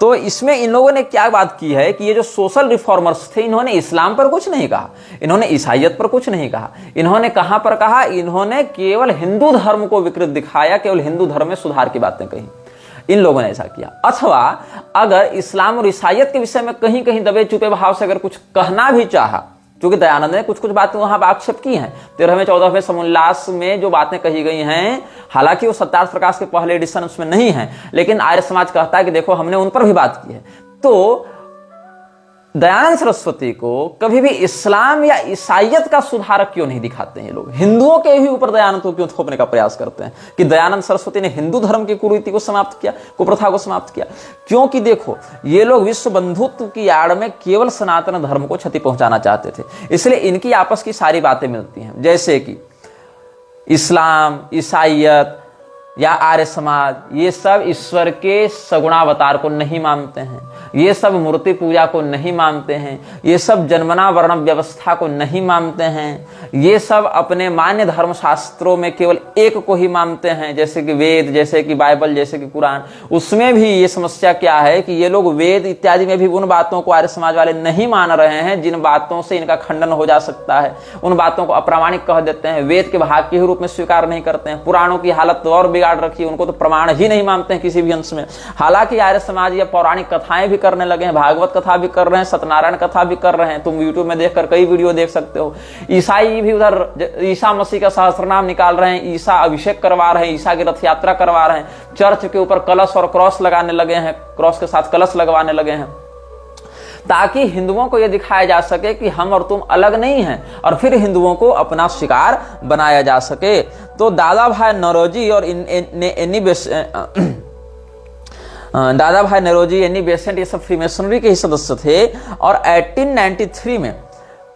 तो इसमें इन लोगों ने क्या बात की है कि ये जो सोशल रिफॉर्मर्स थे, इन्होंने इस्लाम पर कुछ नहीं कहा, इन्होंने ईसाइयत पर कुछ नहीं कहा, इन्होंने कहां पर कहा? इन्होंने केवल हिंदू धर्म को विकृत दिखाया, केवल हिंदू धर्म में सुधार की बातें कही। इन लोगों ने ऐसा किया। अथवा अगर इस्लाम और ईसाइयत के विषय में कहीं कहीं दबे छुपे भाव से अगर कुछ कहना भी चाहा, क्योंकि दयानंद ने कुछ कुछ बातें वहां आक्षेप की हैं, 13वें 14वें समोल्लास में जो बातें कही गई हैं, हालांकि वो सत्यार्थ प्रकाश के पहले एडिशन उसमें नहीं है, लेकिन आर्य समाज कहता है कि देखो हमने उन पर भी बात की है। तो दयानंद सरस्वती को कभी भी इस्लाम या ईसाइयत का सुधारक क्यों नहीं दिखाते हैं? लोग हिंदुओं के ही ऊपर दयानंद को क्यों थोपने का प्रयास करते हैं कि दयानंद सरस्वती ने हिंदू धर्म की कुरीति को समाप्त किया, कुप्रथा को समाप्त किया? क्योंकि देखो ये लोग विश्व बंधुत्व की आड़ में केवल सनातन धर्म को क्षति पहुंचाना चाहते थे, इसलिए इनकी आपस की सारी बातें मिलती हैं। जैसे कि इस्लाम, ईसाइयत या आर्य समाज, ये सब ईश्वर के सगुणावतार को नहीं मानते हैं, ये सब मूर्ति पूजा को नहीं मानते हैं, ये सब जन्मना वर्ण व्यवस्था को नहीं मानते हैं, ये सब अपने मान्य धर्म शास्त्रों में केवल एक को ही मानते हैं, जैसे कि वेद, जैसे कि बाइबल, जैसे कि कुरान। उसमें भी ये समस्या क्या है कि ये लोग वेद इत्यादि में भी उन बातों को आर्य समाज वाले नहीं मान रहे हैं जिन बातों से इनका खंडन हो जा सकता है, उन बातों को अप्रामाणिक कह देते हैं, वेद के भाग के रूप में स्वीकार नहीं करते हैं, पुराणों की हालत तो और बिगाड़ रखी है, उनको तो प्रमाण ही नहीं मानते हैं किसी भी अंश में। हालांकि आर्य समाज ये पौराणिक कथाएं भी करने लगे हैं, भागवत कथा भी कर रहे हैं, सत्यनारायण कथा भी कर रहे हैं, तुम यूट्यूब में देखकर कई वीडियो देख सकते हो। ईसाई भी उधर ईसा मसीह का सहस्त्रनाम निकाल रहे हैं, ईसा अभिषेक करवा रहे हैं, ईसा की रथ यात्रा करवा रहे हैं, चर्च के ऊपर कलश और क्रॉस लगाने लगे हैं, क्रॉस के साथ कलश लगवाने लगे हैं, ताकि हिंदुओं को यह दिखाया जा सके कि हम और तुम अलग नहीं हैं, और फिर हिंदुओं को अपना शिकार बनाया जा सके। तो दादा भाई नौरोजी और दादा भाई नौरोजी, एनी बेसेंट, ये सब फ्रीमेसनरी के ही सदस्य थे। और 1893 में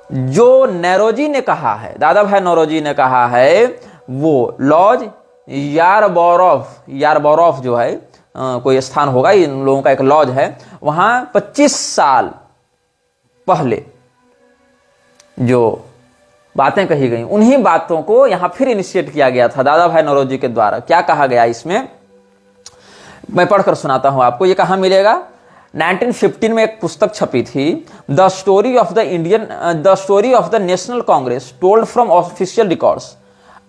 जो नौरोजी ने कहा है, दादा भाई नौरोजी ने कहा है, वो लॉज यारबोरोफ जो है, कोई स्थान होगा, इन लोगों का एक लॉज है, वहां 25 साल पहले जो बातें कही गई, उन्हीं बातों को यहां फिर इनिशिएट किया गया था दादा भाई नौरोजी के द्वारा। क्या कहा गया इसमें, मैं पढ़कर सुनाता हूं आपको। ये कहां मिलेगा? 1915 में एक पुस्तक छपी थी, the story of the national Congress told from official records,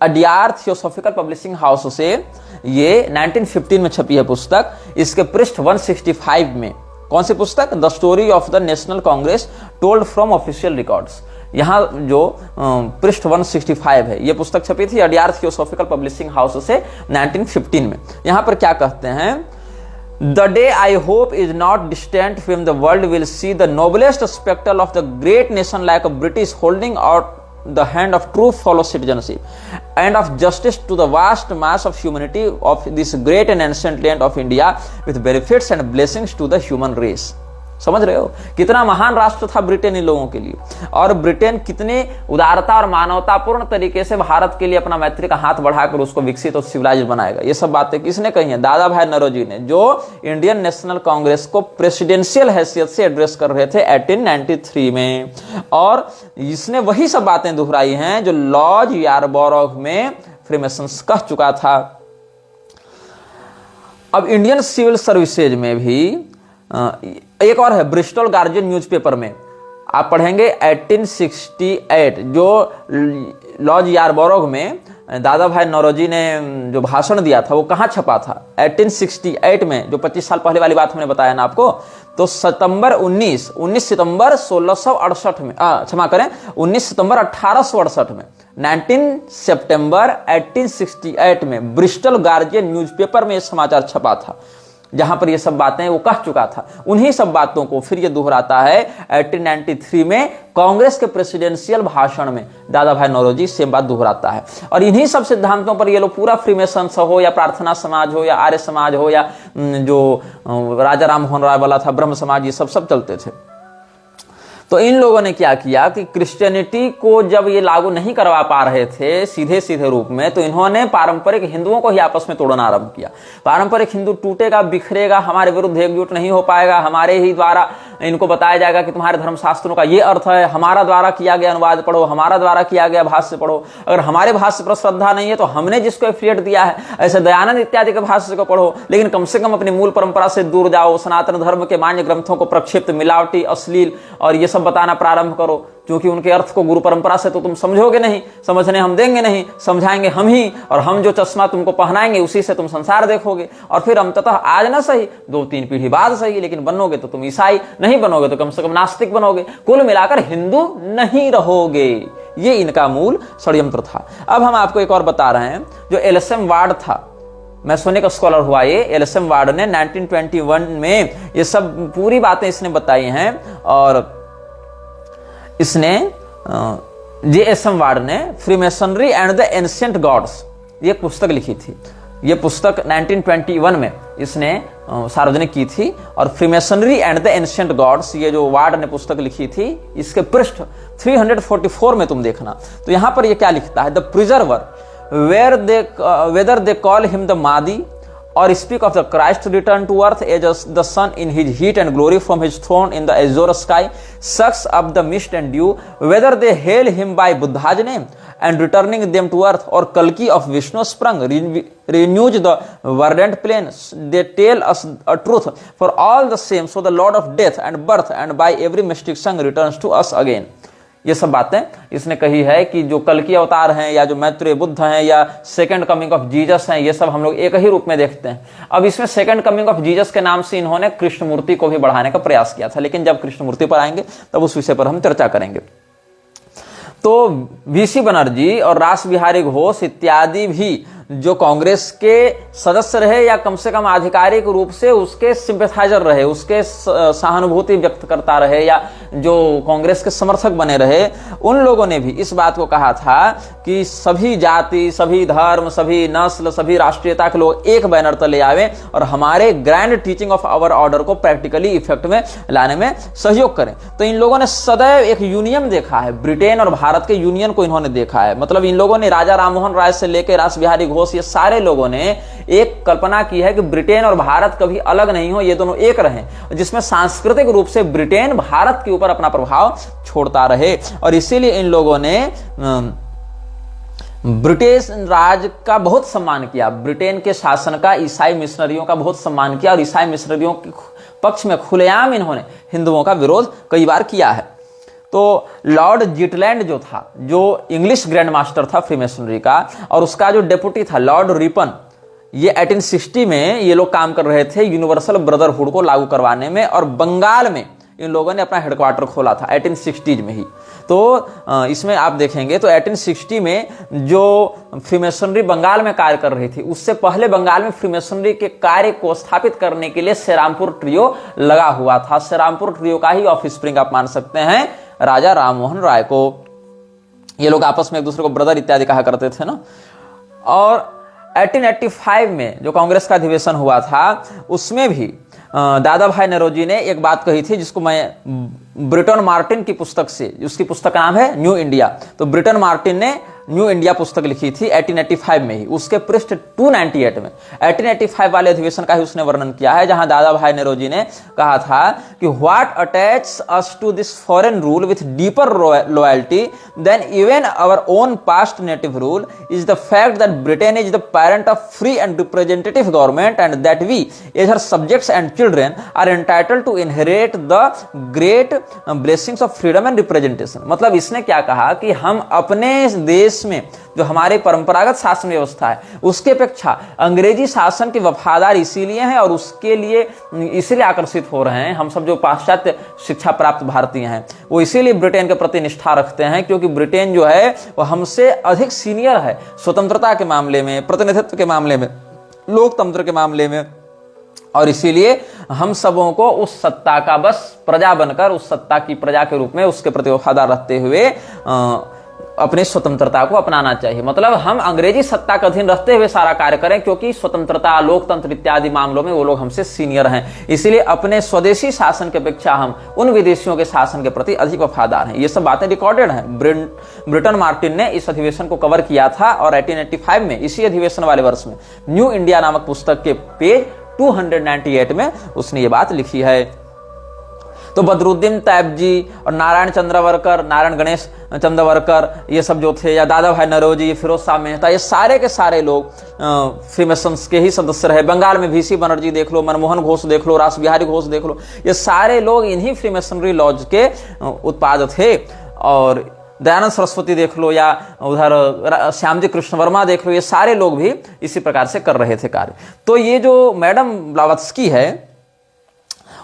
Adyar theosophical publishing house से ये 1915 में छपी है पुस्तक। इसके पृष्ठ 165 में, कौन सी पुस्तक? The story of the national Congress told from official records. यहां जो पृष्ठ 165 है, ये पुस्तक छपी थी अडियार थियोसॉफिकल पब्लिशिंग हाउस से 1915 में। यहां पर क्या कहते हैं The day I hope is not distant when the world will see the noblest spectacle of the great nation like a British holding out the hand of true fellow citizenship and of justice to the vast mass of humanity of this great and ancient land of India with benefits and blessings to the human race. समझ रहे हो कितना महान राष्ट्र था Britain in लोगों के लिए, और ब्रिटेन कितने उदारता और मानवतापूर्ण तरीके से भारत के लिए अपना मैत्री का हाथ बढ़ाकर उसको विकसित और सिविलाइज बनाएगा। ये सब बातें किसने कही हैं? दादा भाई नौरोजी ने, जो इंडियन नेशनल कांग्रेस को प्रेसिडेंशियल हैसियत से एड्रेस कर रहे थे 1893 में, और इसने वही सब बातें दोहराई हैं जो लॉर्ड यारबोरो में फ्रीमेसन्स कह चुका था। अब इंडियन सिविल सर्विसेज में भी एक और है, ब्रिस्टल गार्जियन न्यूज़पेपर में आप पढ़ेंगे 1868, जो लॉर्ड यारबोरो में दादा भाई नौरोजी ने जो भाषण दिया था वो कहाँ छपा था? 1868 में, जो 25 साल पहले वाली बात हमने बताया ना आपको। तो 19 सितंबर 1668 में, क्षमा करें 19 सितंबर 1868 में, 19 सितंबर 1868 में ब्रिस्टल गार्जियन न्यूज़पेपर में यह समाचार छपा था, जहां पर ये सब बातें वो कह चुका था। उन्हीं सब बातों को फिर ये दोहराता है 1893 में कांग्रेस के प्रेसिडेंशियल भाषण में दादा भाई नौरोजी सेम बात दोहराता है। और इन्हीं सब सिद्धांतों पर ये लोग पूरा फ्रीमेसन्स हो या प्रार्थना समाज हो या आर्य समाज हो या जो राजा राम मोहन राय वाला था ब्रह्म समाज, ये सब चलते थे। तो इन लोगों ने क्या किया कि क्रिश्चियनिटी को जब ये लागू नहीं करवा पा रहे थे सीधे सीधे रूप में, तो इन्होंने पारंपरिक हिंदुओं को ही आपस में तोड़ना आरंभ किया। पारंपरिक हिंदू टूटेगा, बिखरेगा, हमारे विरुद्ध एकजुट नहीं हो पाएगा, हमारे ही द्वारा इनको बताया जाएगा कि तुम्हारे धर्मशास्त्रों का ये अर्थ है, हमारा द्वारा किया गया अनुवाद पढ़ो, हमारा द्वारा किया गया भाष्य पढ़ो, अगर हमारे भाष्य पर श्रद्धा नहीं है तो हमने जिसको एफिलिएट दिया है, ऐसे दयानंद इत्यादि के भाष्य को पढ़ो, लेकिन कम से कम अपनी मूल परंपरा से दूर जाओ, सनातन धर्म के मान्य ग्रंथों को प्रक्षिप्त, मिलावटी, अश्लील और ये सब बताना प्रारंभ करो, क्योंकि उनके अर्थ को गुरु परंपरा से तो तुम समझोगे नहीं, समझने हम देंगे नहीं, समझाएंगे हम ही, और हम जो चश्मा तुमको पहनाएंगे उसी से तुम संसार देखोगे, और फिर अंततः आज ना सही 2-3 पीढ़ी बाद सही, लेकिन बनोगे तो तुम ईसाई, नहीं बनोगे तो कम से कम नास्तिक बनोगे, कुल मिलाकर हिंदू नहीं रहोगे। ये इनका मूल षड्यंत्र था। अब हम आपको एक और बता रहे हैं, जो एलएसएम वार्ड था, मैसोनिक स्कॉलर हुआ ये एलएसएम वार्ड ने 1921 में ये सब पूरी बातें इसने बताई हैं, और इसने जेएसएम वार्ड ने freemasonry and the ancient gods ये पुस्तक लिखी थी। ये पुस्तक 1921 में इसने सार्वजनिक की थी, और freemasonry and the ancient gods ये जो वार्ड ने पुस्तक लिखी थी, इसके पृष्ठ 344 में तुम देखना, तो यहां पर ये क्या लिखता है? The preserver whether they call him the Modi or speak of the Christ return to earth as the sun in his heat and glory from his throne in the azure sky sucks up the mist and dew, whether they hail him by Buddha's name and returning them to earth, or Kalki of Vishnu sprung renews the verdant plain, they tell us a truth for all the same, so the Lord of death and birth and by every mystic song returns to us again। ये सब बातें इसने कही है कि जो कल की अवतार हैं, या जो मैत्रेय बुद्ध हैं, या सेकंड कमिंग ऑफ जीसस हैं, ये सब हम लोग एक ही रूप में देखते हैं। अब इसमें सेकंड कमिंग ऑफ जीसस के नाम से इन्होंने कृष्णमूर्ति को भी बढ़ाने का प्रयास किया था, लेकिन जब कृष्णमूर्ति पर आएंगे तब उस विषय पर हम चर्चा करेंगे। तो वीसी बनर्जी और रास बिहारी घोष इत्यादि भी जो कांग्रेस के सदस्य रहे, या कम से कम आधिकारिक रूप से उसके सिंपैथाइजर रहे, उसके सहानुभूति व्यक्त करता रहे, या जो कांग्रेस के समर्थक बने रहे, उन लोगों ने भी इस बात को कहा था कि सभी जाति, सभी धर्म, सभी नस्ल, सभी राष्ट्रीयता के लोग एक बैनर तले आवे और हमारे grand teaching of our order को प्रैक्टिकली इफेक्ट में लाने में सहयोग करें। तो इन लोगों ने सदैव एक यूनियन देखा है, ब्रिटेन और भारत के यूनियन को इन्होंने देखा है। मतलब इन लोगों ने राजा राम मोहन राय से लेकर रास बिहारी घोष, ये सारे लोगों ने एक कल्पना की है कि ब्रिटेन और भारत कभी अलग नहीं हो, ये दोनों एक रहें, जिसमें सांस्कृतिक रूप से ब्रिटेन भारत के ऊपर अपना प्रभाव छोड़ता रहे। और इसीलिए इन लोगों ने ब्रिटिश राज का बहुत सम्मान किया, ब्रिटेन के शासन का, ईसाई मिशनरियों का बहुत सम्मान किया, और ईसाई मिशनरियों के पक्ष में खुलेआम इन्होंने हिंदुओं का विरोध कई बार किया है। तो लॉर्ड जिटलैंड जो था, जो इंग्लिश ग्रैंड मास्टर था फ्रीमेसनरी का, और उसका जो डेप्यूटी था लॉर्ड रिपन, ये 1860 में ये लोग काम कर रहे थे यूनिवर्सल ब्रदरहुड को लागू करवाने में, और बंगाल में इन लोगों ने अपना हेडक्वार्टर खोला था 1860 में ही। तो इसमें आप देखेंगे तो 1860 में जो फ्रीमेसनरी बंगाल में कार्य कर रही थी, उससे पहले बंगाल में फ्रीमेसनरी के कार्य को स्थापित करने के लिए सेरामपुर ट्रियो लगा हुआ था। सेरामपुर ट्रियो का ही ऑफस्प्रिंग आप मान सकते हैं राजा राममोहन राय को। ये लोग आपस में एक दूसरे को ब्रदर इत्यादि कहा करते थे ना। और 1885 में जो कांग्रेस का अधिवेशन हुआ था, उसमें भी दादा भाई नौरोजी ने एक बात कही थी, जिसको मैं ब्रिटन मार्टिन की पुस्तक से, उसकी पुस्तक का नाम है न्यू इंडिया, तो ब्रिटन मार्टिन ने न्यू इंडिया पुस्तक लिखी थी 1885 में ही, उसके पृष्ठ 298 में 1885 वाले अधिवेशन का ही उसने वर्णन किया है, जहां दादा भाई नौरोजी ने कहा था कि what attach us to this foreign rule with deeper loyalty than even our own past native rule is the fact that Britain is the parent of free and representative government and that we as her subjects and children are entitled to inherit the great blessings of freedom and representation. मतलब इसने क्या कहा कि हम अपने देश में जो हमारे परंपरागत शासन व्यवस्था है, उसके अपेक्षा अंग्रेजी शासन के वफादार इसीलिए हैं और उसके लिए इसीलिए आकर्षित हो रहे हैं। हम सब जो पाश्चात्य शिक्षा प्राप्त भारतीय हैं, वो इसीलिए ब्रिटेन के प्रति निष्ठा रखते हैं, क्योंकि ब्रिटेन जो है वो हमसे अधिक सीनियर है स्वतंत्रता के मामले में, प्रतिनिधित्व के मामले में, लोकतंत्र के मामले में, और इसीलिए हम सबों को उस सत्ता का बस प्रजा बनकर, उस सत्ता की प्रजा के रूप में उसके प्रति वफादार रहते हुए अपनी स्वतंत्रता को अपनाना चाहिए। मतलब हम अंग्रेजी सत्ता के अधीन रहते हुए सारा कार्य करें, क्योंकि स्वतंत्रता, लोकतंत्र इत्यादि मामलों में वो लोग हमसे सीनियर हैं। इसीलिए अपने स्वदेशी शासन की अपेक्षा हम उन विदेशियों के शासन के प्रति अधिक वफादार हैं। ये सब बातें रिकॉर्डेड हैं। ब्रिटन मार्टिन ने इस अधिवेशन को कवर किया था और 1885 में इसी अधिवेशन वाले वर्ष में न्यू इंडिया नामक पुस्तक के पेज 298 में उसने ये बात लिखी है। तो बदरुद्दीन तैयब जी और नारायण चंद्रवरकर, नारायण गणेश चंद्रवरकर, ये सब जो थे, या दादा भाई नौरोजी, फिरोज शाह मेहता, ये सारे के सारे लोग फ्रीमेसन्स के ही सदस्य रहे। बंगाल में VC बनर्जी देख लो, मनमोहन घोष देख लो, रास बिहारी घोष देख लो, ये सारे लोग इन्हीं फ्रीमेसनरी लॉज के उत्पाद थे। और दयानंद सरस्वती देख लो, या उधर श्यामजी कृष्ण वर्मा देख लो, ये सारे लोग भी इसी प्रकार से कर रहे थे कार्य। तो ये जो मैडम ब्लावत्स्की है,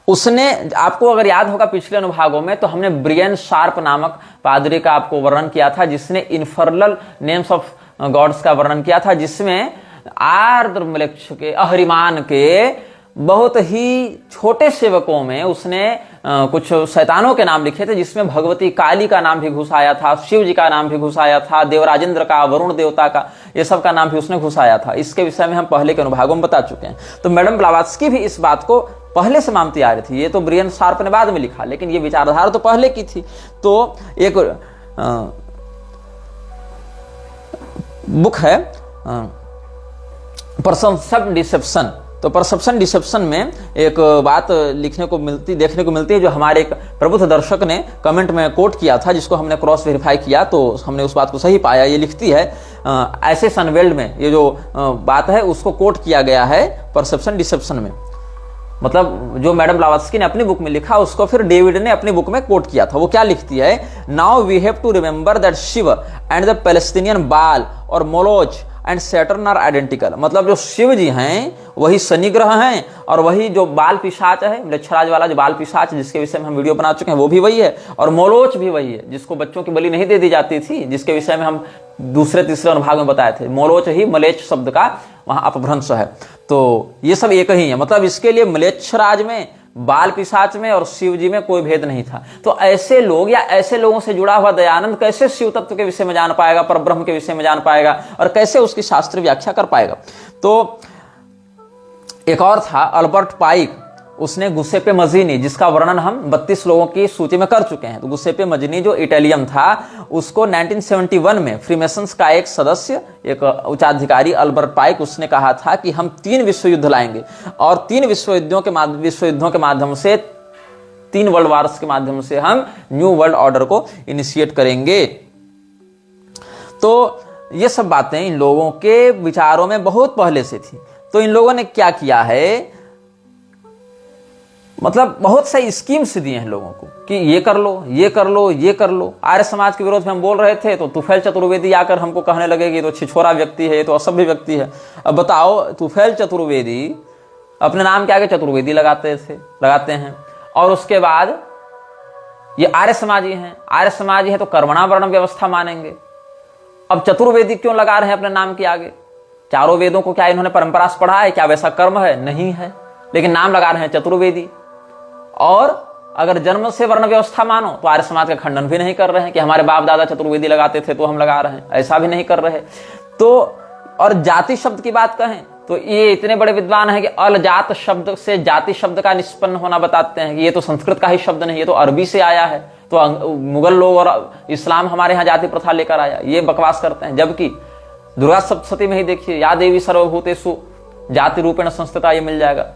उसने, आपको अगर याद होगा पिछले अनुभागों में, तो हमने ब्रियन शार्प नामक पादरी का आपको वर्णन किया था, जिसने इनफर्नल नेम्स ऑफ गॉड्स का वर्णन किया था, जिसमें आर्द्र म्लेच्छ के, अहरिमान के बहुत ही छोटे सेवकों में उसने कुछ शैतानों के नाम लिखे थे, जिसमें भगवती काली का नाम भी घुसाया था, शिव जी का नाम भी घुसाया था, देवराजेंद्र का, वरुण देवता का, ये सब का नाम भी उसने घुसाया था। इसके विषय में हम पहले के अनुभागों में बता चुके हैं। तो मैडम ब्लावत्स्की भी इस बात को पहले से मानती आ रही थी। ये तो ब्रियन शार्प ने बाद में लिखा, लेकिन ये विचारधारा तो पहले की थी। तो एक बुक है परसेप्शन डिसेप्शन, तो परसेप्शन डिसेप्शन में एक बात लिखने को मिलती, देखने को मिलती है, जो हमारे एक प्रबुद्ध दर्शक ने कमेंट में कोट किया था, जिसको हमने क्रॉस वेरीफाई किया, तो हमने उस बात को सही पाया। ये लिखती है, ऐसे सनवेल्ड में ये जो बात है उसको कोट किया गया है परसेप्शन डिसेप्शन में। मतलब जो मैडम ब्लावत्स्की ने अपनी बुक में लिखा, उसको फिर डेविड ने अपनी बुक में कोट किया था। वो क्या लिखती है, now we have to remember that Shiva and the Palestinian Baal और Moloch and Saturn are identical. मतलब जो शिव जी हैं वही शनि ग्रह हैं, और वही जो बाल पिशाच है, मृच्छराज वाला जो बाल पिशाच, जिसके विषय में हम वीडियो बना चुके हैं, वो भी वही है, और मोलोच भी वही है, जिसको बच्चों की बलि नहीं दे दी जाती थी, जिसके विषय में हम दूसरे तीसरे अनुभाग में बताए थे। मोलोच ही मलेच्छ शब्द का वहां अपभ्रंश है। तो ये सब एक ही है। मतलब इसके लिए मलेच्छराज में, बाल पिशाच में और शिव जी में कोई भेद नहीं था। तो ऐसे लोग या ऐसे लोगों से जुड़ा हुआ दयानंद कैसे शिव तत्व के विषय में जान पाएगा, परब्रह्म के विषय में जान पाएगा, और कैसे उसकी शास्त्रीय व्याख्या कर पाएगा। तो एक और था अल्बर्ट पाइक, उसने गुसेपे मजीनी, जिसका वर्णन हम 32 लोगों की सूची में कर चुके हैं। तो गुसेपे मजीनी जो इटालियन था, उसको 1971 में फ्रीमेसन्स का एक सदस्य, एक उच्चाधिकारी अल्बर्ट पाइक, उसने कहा था कि हम 3 विश्व युद्ध लाएंगे, और 3 विश्व युद्धों के माध्यम से, 3 वर्ल्ड वार्स के माध्यम से हम न्यू वर्ल्ड ऑर्डर को इनिशिएट करेंगे। तो ये सब बातें इन लोगों के विचारों में बहुत पहले से थी। तो इन लोगों ने क्या किया है, मतलब बहुत सारी स्कीम्स दिए हैं लोगों को कि ये कर लो, ये कर लो, ये कर लो। आर्य समाज के विरोध में हम बोल रहे थे, तो तुफैल चतुर्वेदी आकर हमको कहने लगे कि तो छिछोरा व्यक्ति है, ये तो असभ्य व्यक्ति है। अब बताओ, तुफैल चतुर्वेदी अपने नाम के आगे चतुर्वेदी लगाते हैं, और उसके बाद ये आर्य समाजी हैं, आर्य समाजी है तो कर्मणा वर्ण व्यवस्था मानेंगे। अब चतुर्वेदी क्यों लगा रहे हैं अपने नाम के आगे? चारों वेदों को क्या इन्होंने परंपरा से पढ़ा है? क्या वैसा कर्म है? नहीं है, लेकिन नाम लगा रहे हैं चतुर्वेदी। और अगर जन्म से वर्ण व्यवस्था मानो तो आर्य समाज का खंडन भी नहीं कर रहे हैं कि हमारे बाप दादा चतुर्वेदी लगाते थे तो हम लगा रहे हैं, ऐसा भी नहीं कर रहे। तो और जाति शब्द की बात कहें तो ये इतने बड़े विद्वान हैं कि अलजात शब्द से जाति शब्द का निष्पन्न होना बताते हैं कि ये तो संस्कृत का ही शब्द नहीं, ये तो अरबी से आया है, तो मुगल लोग और इस्लाम हमारे यहाँ जाति प्रथा लेकर आया, ये बकवास करते हैं। जबकि दुर्गा सप्तशती में ही देखिए, या देवी सर्वभूतेषु जाति रूपेण संस्थिता, ये मिल जाएगा।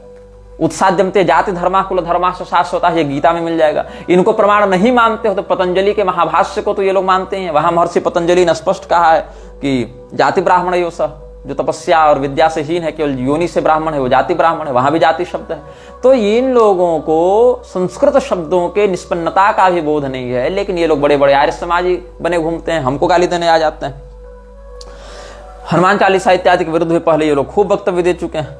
उत्साद्यमते जाति धर्मा कुल धर्मा शाश्वता, ये गीता में मिल जाएगा। इनको प्रमाण नहीं मानते हो तो पतंजलि के महाभाष्य को तो ये लोग मानते हैं। वहां महर्षि पतंजलि ने स्पष्ट कहा है कि जाति ब्राह्मण यो स, जो तपस्या और विद्या से हीन है, केवल योनि से ब्राह्मण है वो जाति ब्राह्मण है, वहां भी जाति शब्द है। तो इन लोगों को संस्कृत शब्दों के निष्पन्नता का भी बोध नहीं है, लेकिन ये लोग बड़े बड़े आर्य समाजी बने घूमते हैं, हमको गाली देने आ जाते हैं। हनुमान चालीसा इत्यादि के विरुद्ध भी पहले ये लोग खूब वक्तव्य दे चुके हैं।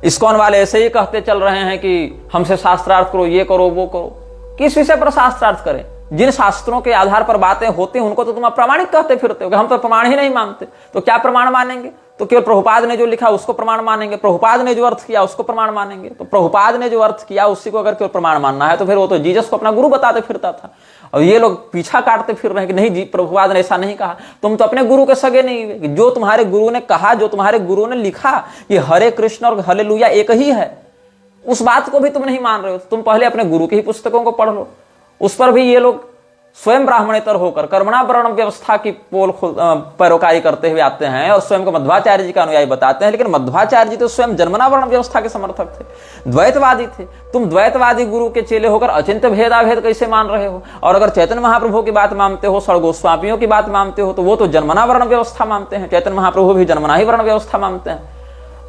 इस्कॉन वाले ऐसे ही कहते चल रहे हैं कि हमसे शास्त्रार्थ करो, ये करो वो करो। किस विषय पर शास्त्रार्थ करें? जिन शास्त्रों के आधार पर बातें होती हैं उनको तो तुम अप्रामाणिक कहते फिरते हो कि हम तो प्रमाण ही नहीं मानते। तो क्या प्रमाण मानेंगे? तो केवल प्रभुपाद ने जो लिखा उसको प्रमाण मानेंगे, प्रभुपाद ने जो अर्थ किया उसको प्रमाण मानेंगे। तो प्रभुपाद ने जो अर्थ किया उसी को अगर केवल प्रमाण मानना है तो फिर वो तो जीसस को अपना गुरु बताते फिरता था। और ये लोग पीछा काटते फिर रहे हैं कि नहीं जी, प्रभुपाद ने ऐसा नहीं कहा। तुम तो अपने गुरु के सगे नहीं हुए। जो तुम्हारे गुरु ने कहा, जो तुम्हारे गुरु ने लिखा, ये हरे कृष्ण और हालेलुया एक ही है, उस बात को भी तुम नहीं मान रहे हो। तुम पहले अपने गुरु की ही पुस्तकों को पढ़ लो। उस पर भी ये लोग स्वयं ब्राह्मणेतर होकर कर्मणा वर्ण व्यवस्था की पोल पैरोकारी करते हुए आते हैं और स्वयं को मध्वाचार्य जी का अनुयायी बताते हैं। लेकिन मध्वाचार्य जी तो स्वयं जन्मना वर्ण व्यवस्था के समर्थक थे, द्वैतवादी थे। तुम द्वैतवादी गुरु के चेले होकर अचिंत्य भेदाभेद कैसे मान रहे हो? और अगर चैतन्य महाप्रभु की बात मानते हो, षड गोस्वामियों की बात मानते हो, तो वो तो जन्मना वर्ण व्यवस्था मानते हैं। चैतन्य महाप्रभु भी जन्मना ही वर्ण व्यवस्था मानते हैं।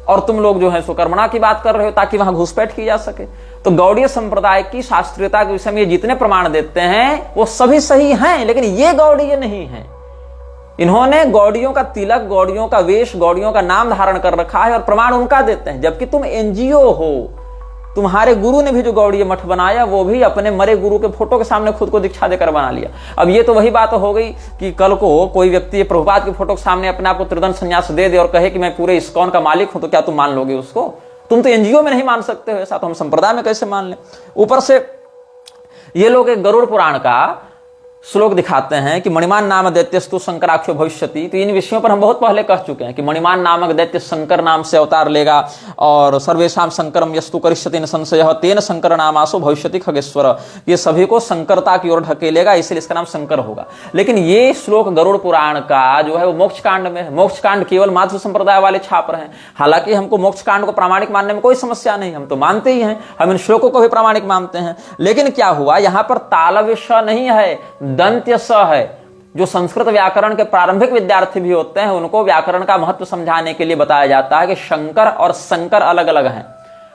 और तुम लोग जो है सो कर्मणा की बात कर रहे हो ताकि वहां घुसपैठ की जा सके। तो गौड़ीय संप्रदाय की शास्त्रीयता के विषय में जितने प्रमाण देते हैं वो सभी सही हैं, लेकिन ये गौड़ीय नहीं है। इन्होंने गौड़ियों का तिलक, गौड़ियों का वेश, गौड़ियों का नाम धारण कर रखा है और प्रमाण उनका देते हैं। जबकि तुम एनजीओ हो। तुम्हारे गुरु ने भी जो गौड़ीय मठ बनाया वो भी अपने मरे गुरु के फोटो के सामने खुद को दीक्षा देकर बना लिया। अब ये तो वही बात हो गई कि कल को कोई व्यक्ति प्रभुपाद की फोटो के सामने अपने आप को त्रिदंड संन्यास दे दे और कहे कि मैं पूरे इस्कॉन का मालिक हूं, तो क्या तुम मान लोगे उसको? तुम तो एनजीओ में नहीं मान सकते हो ऐसा, तो हम संप्रदाय में कैसे मान लें? ऊपर से ये लोग एक गरुड़ पुराण का श्लोक दिखाते हैं कि मणिमान नाम दैत्यस्तु शंकराख्यो भविष्यति। तो इन विषयों पर हम बहुत पहले कह चुके हैं कि मणिमान नामक दैत्य शंकर नाम से अवतार लेगा और सर्वेशाम शंकरम यस्तु करिष्यति न संशयः तेन शंकर नामासो भविष्यति खगेश्वर। ये सभी को शंकरता की ओर ढकेलेगा, इसलिए इसका नाम शंकर होगा। लेकिन ये श्लोक गरुड़ पुराण का जो है वो मोक्ष कांड में है। मोक्ष कांड केवल माधव संप्रदाय वाले छाप रहे हैं। हालांकि हमको मोक्ष कांड को प्रामाणिक मानने में कोई समस्या नहीं, हम तो मानते ही हैं, हम इन श्लोकों को भी प्रामाणिक मानते हैं। लेकिन क्या हुआ, यहां पर तालव्य श नहीं है, दंत्य स है। जो संस्कृत व्याकरण के प्रारंभिक विद्यार्थी भी होते हैं उनको व्याकरण का महत्व समझाने के लिए बताया जाता है कि शंकर और शंकर अलग अलग हैं।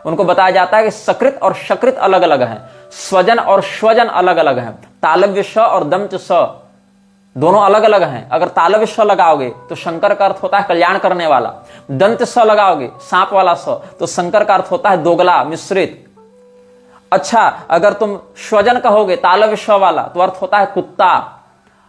उनको बताया जाता है कि सकृत और शकृत अलग अलग हैं, स्वजन और स्वजन अलग अलग हैं। तालव्य श और दंत्य स दोनों अलग अलग हैं। अगर तालव्य स लगाओगे तो शंकर का अर्थ होता है कल्याण करने वाला, दंत्य स लगाओगे सांप वाला स तो शंकर का अर्थ होता है दोगला, मिश्रित। अच्छा, अगर तुम स्वजन कहोगे तालव्य श वाला तो अर्थ होता है कुत्ता।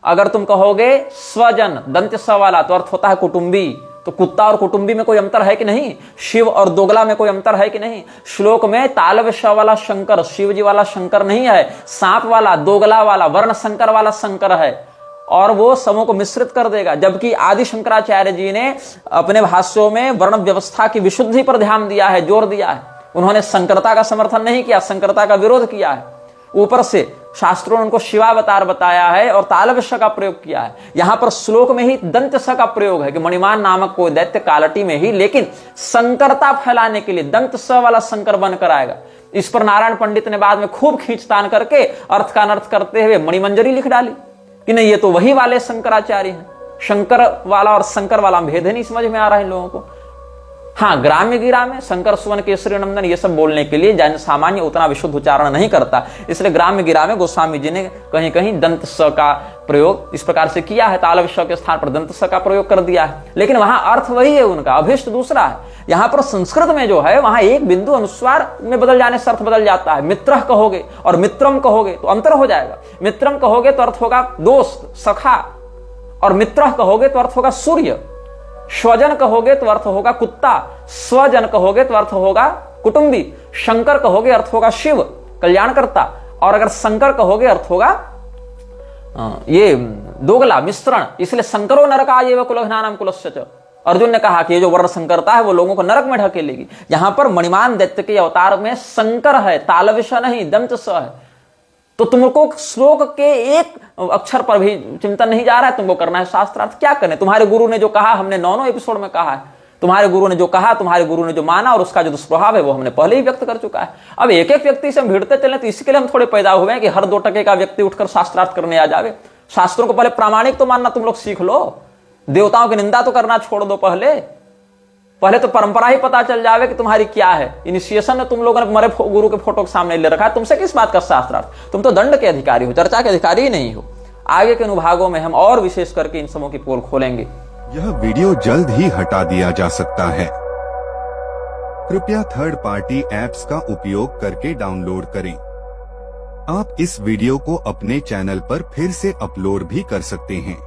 अगर तुम कहोगे स्वजन दंत्य स वाला तो अर्थ होता है कुटुंबी। तो कुत्ता और कुटुंबी में कोई अंतर है कि नहीं? शिव और दोगला में कोई अंतर है कि नहीं? श्लोक में तालव्य श वाला शंकर शिव जी वाला शंकर नहीं है, सांप वाला, दोगला वाला, वर्ण शंकर वाला शंकर है और वो समूह को मिश्रित कर देगा। जबकि आदि शंकराचार्य जी ने अपने भाष्यों में वर्ण व्यवस्था की विशुद्धि पर ध्यान दिया है, जोर दिया है। उन्होंने संकरता का समर्थन नहीं किया, संकरता का विरोध किया है। ऊपर से शास्त्रों ने उनको शिवावतार बताया है और तालव्य श का प्रयोग किया है। यहां पर श्लोक में ही दंत्य स का प्रयोग है कि मणिमान नामक कोई दैत्य कालटी में ही, लेकिन संकरता फैलाने के लिए दंत स वाला शंकर बनकर आएगा। इस पर नारायण पंडित ने बाद में खूब खींचतान करके अर्थ का अनर्थ करते हुए मणिमंजरी लिख डाली कि नहीं, ये तो वही वाले शंकराचार्य हैं। शंकर वाला और शंकर वाला भेद ही नहीं समझ में आ रहा है इन लोगों को। हाँ, ग्राम्य गिरा में शंकर सुवन केसरी नंदन ये सब बोलने के लिए जन सामान्य उतना विशुद्ध उच्चारण नहीं करता, इसलिए ग्राम्य गिरा में गोस्वामी जी ने कहीं कहीं दंत स का प्रयोग इस प्रकार से किया है, तालव्य स के स्थान पर दंत स का प्रयोग कर दिया है, लेकिन वहां अर्थ वही है, उनका अभिष्ट दूसरा है। यहां पर संस्कृत में जो है वहां एक बिंदु अनुस्वार में बदल जाने से अर्थ बदल जाता है। मित्र कहोगे और मित्रम कहोगे तो अंतर हो जाएगा। मित्रम कहोगे तो अर्थ होगा दोस्त, सखा, और मित्र कहोगे तो अर्थ होगा सूर्य। स्वजन कहोगे तो अर्थ होगा कुत्ता, स्वजन कहोगे तो अर्थ होगा कुटुंबी, शंकर कहोगे अर्थ होगा शिव, कल्याणकर्ता, और अगर शंकर कहोगे अर्थ होगा ये दोगला, मिश्रण। इसलिए शंकरो नरकाय एव कुलघ्नानाम कुलस्य च। अर्जुन ने कहा कि ये जो वर्ण संकरता है वो लोगों को नरक में ढकेलेगी। यहां पर मणिमान दैत्य के अवतार में शंकर है, तालव्य नहीं, दंत स है। तो तुमको श्लोक के एक अक्षर पर भी चिंतन नहीं जा रहा है, तुमको करना है शास्त्रार्थ। क्या करने, तुम्हारे गुरु ने जो कहा हमने 9 एपिसोड में कहा है, तुम्हारे गुरु ने जो कहा, तुम्हारे गुरु ने जो माना, और उसका जो दुष्प्रभाव है वो हमने पहले ही व्यक्त कर चुका है। अब एक एक व्यक्ति से हम भिड़ते चले तो इसके लिए हम थोड़े पैदा हुए हैं कि हर 2 टके का व्यक्ति उठकर शास्त्रार्थ करने आ जावे। शास्त्रों को पहले प्रामाणिक तो मानना तुम लोग सीख लो, देवताओं की निंदा तो करना छोड़ दो। पहले तो परंपरा ही पता चल जावे कि तुम्हारी क्या है। इनिशिएशन में तुम लोगों ने मरे गुरु के फोटो के सामने ले रखा है, तुमसे किस बात का शास्त्रार्थ? तुम तो दंड के अधिकारी हो, चर्चा के अधिकारी ही नहीं हो। आगे के अनुभागों में हम और विशेष करके इन सबों की पोल खोलेंगे। यह वीडियो जल्द ही हटा दिया जा सकता है, कृपया थर्ड पार्टी ऐप्स का उपयोग करके डाउनलोड करें। आप इस वीडियो को अपने चैनल पर फिर से अपलोड भी कर सकते हैं।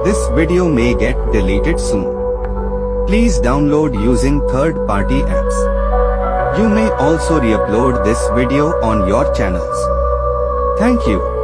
This video may get deleted soon. Please download using third-party apps. You may also re-upload this video on your channels. Thank you.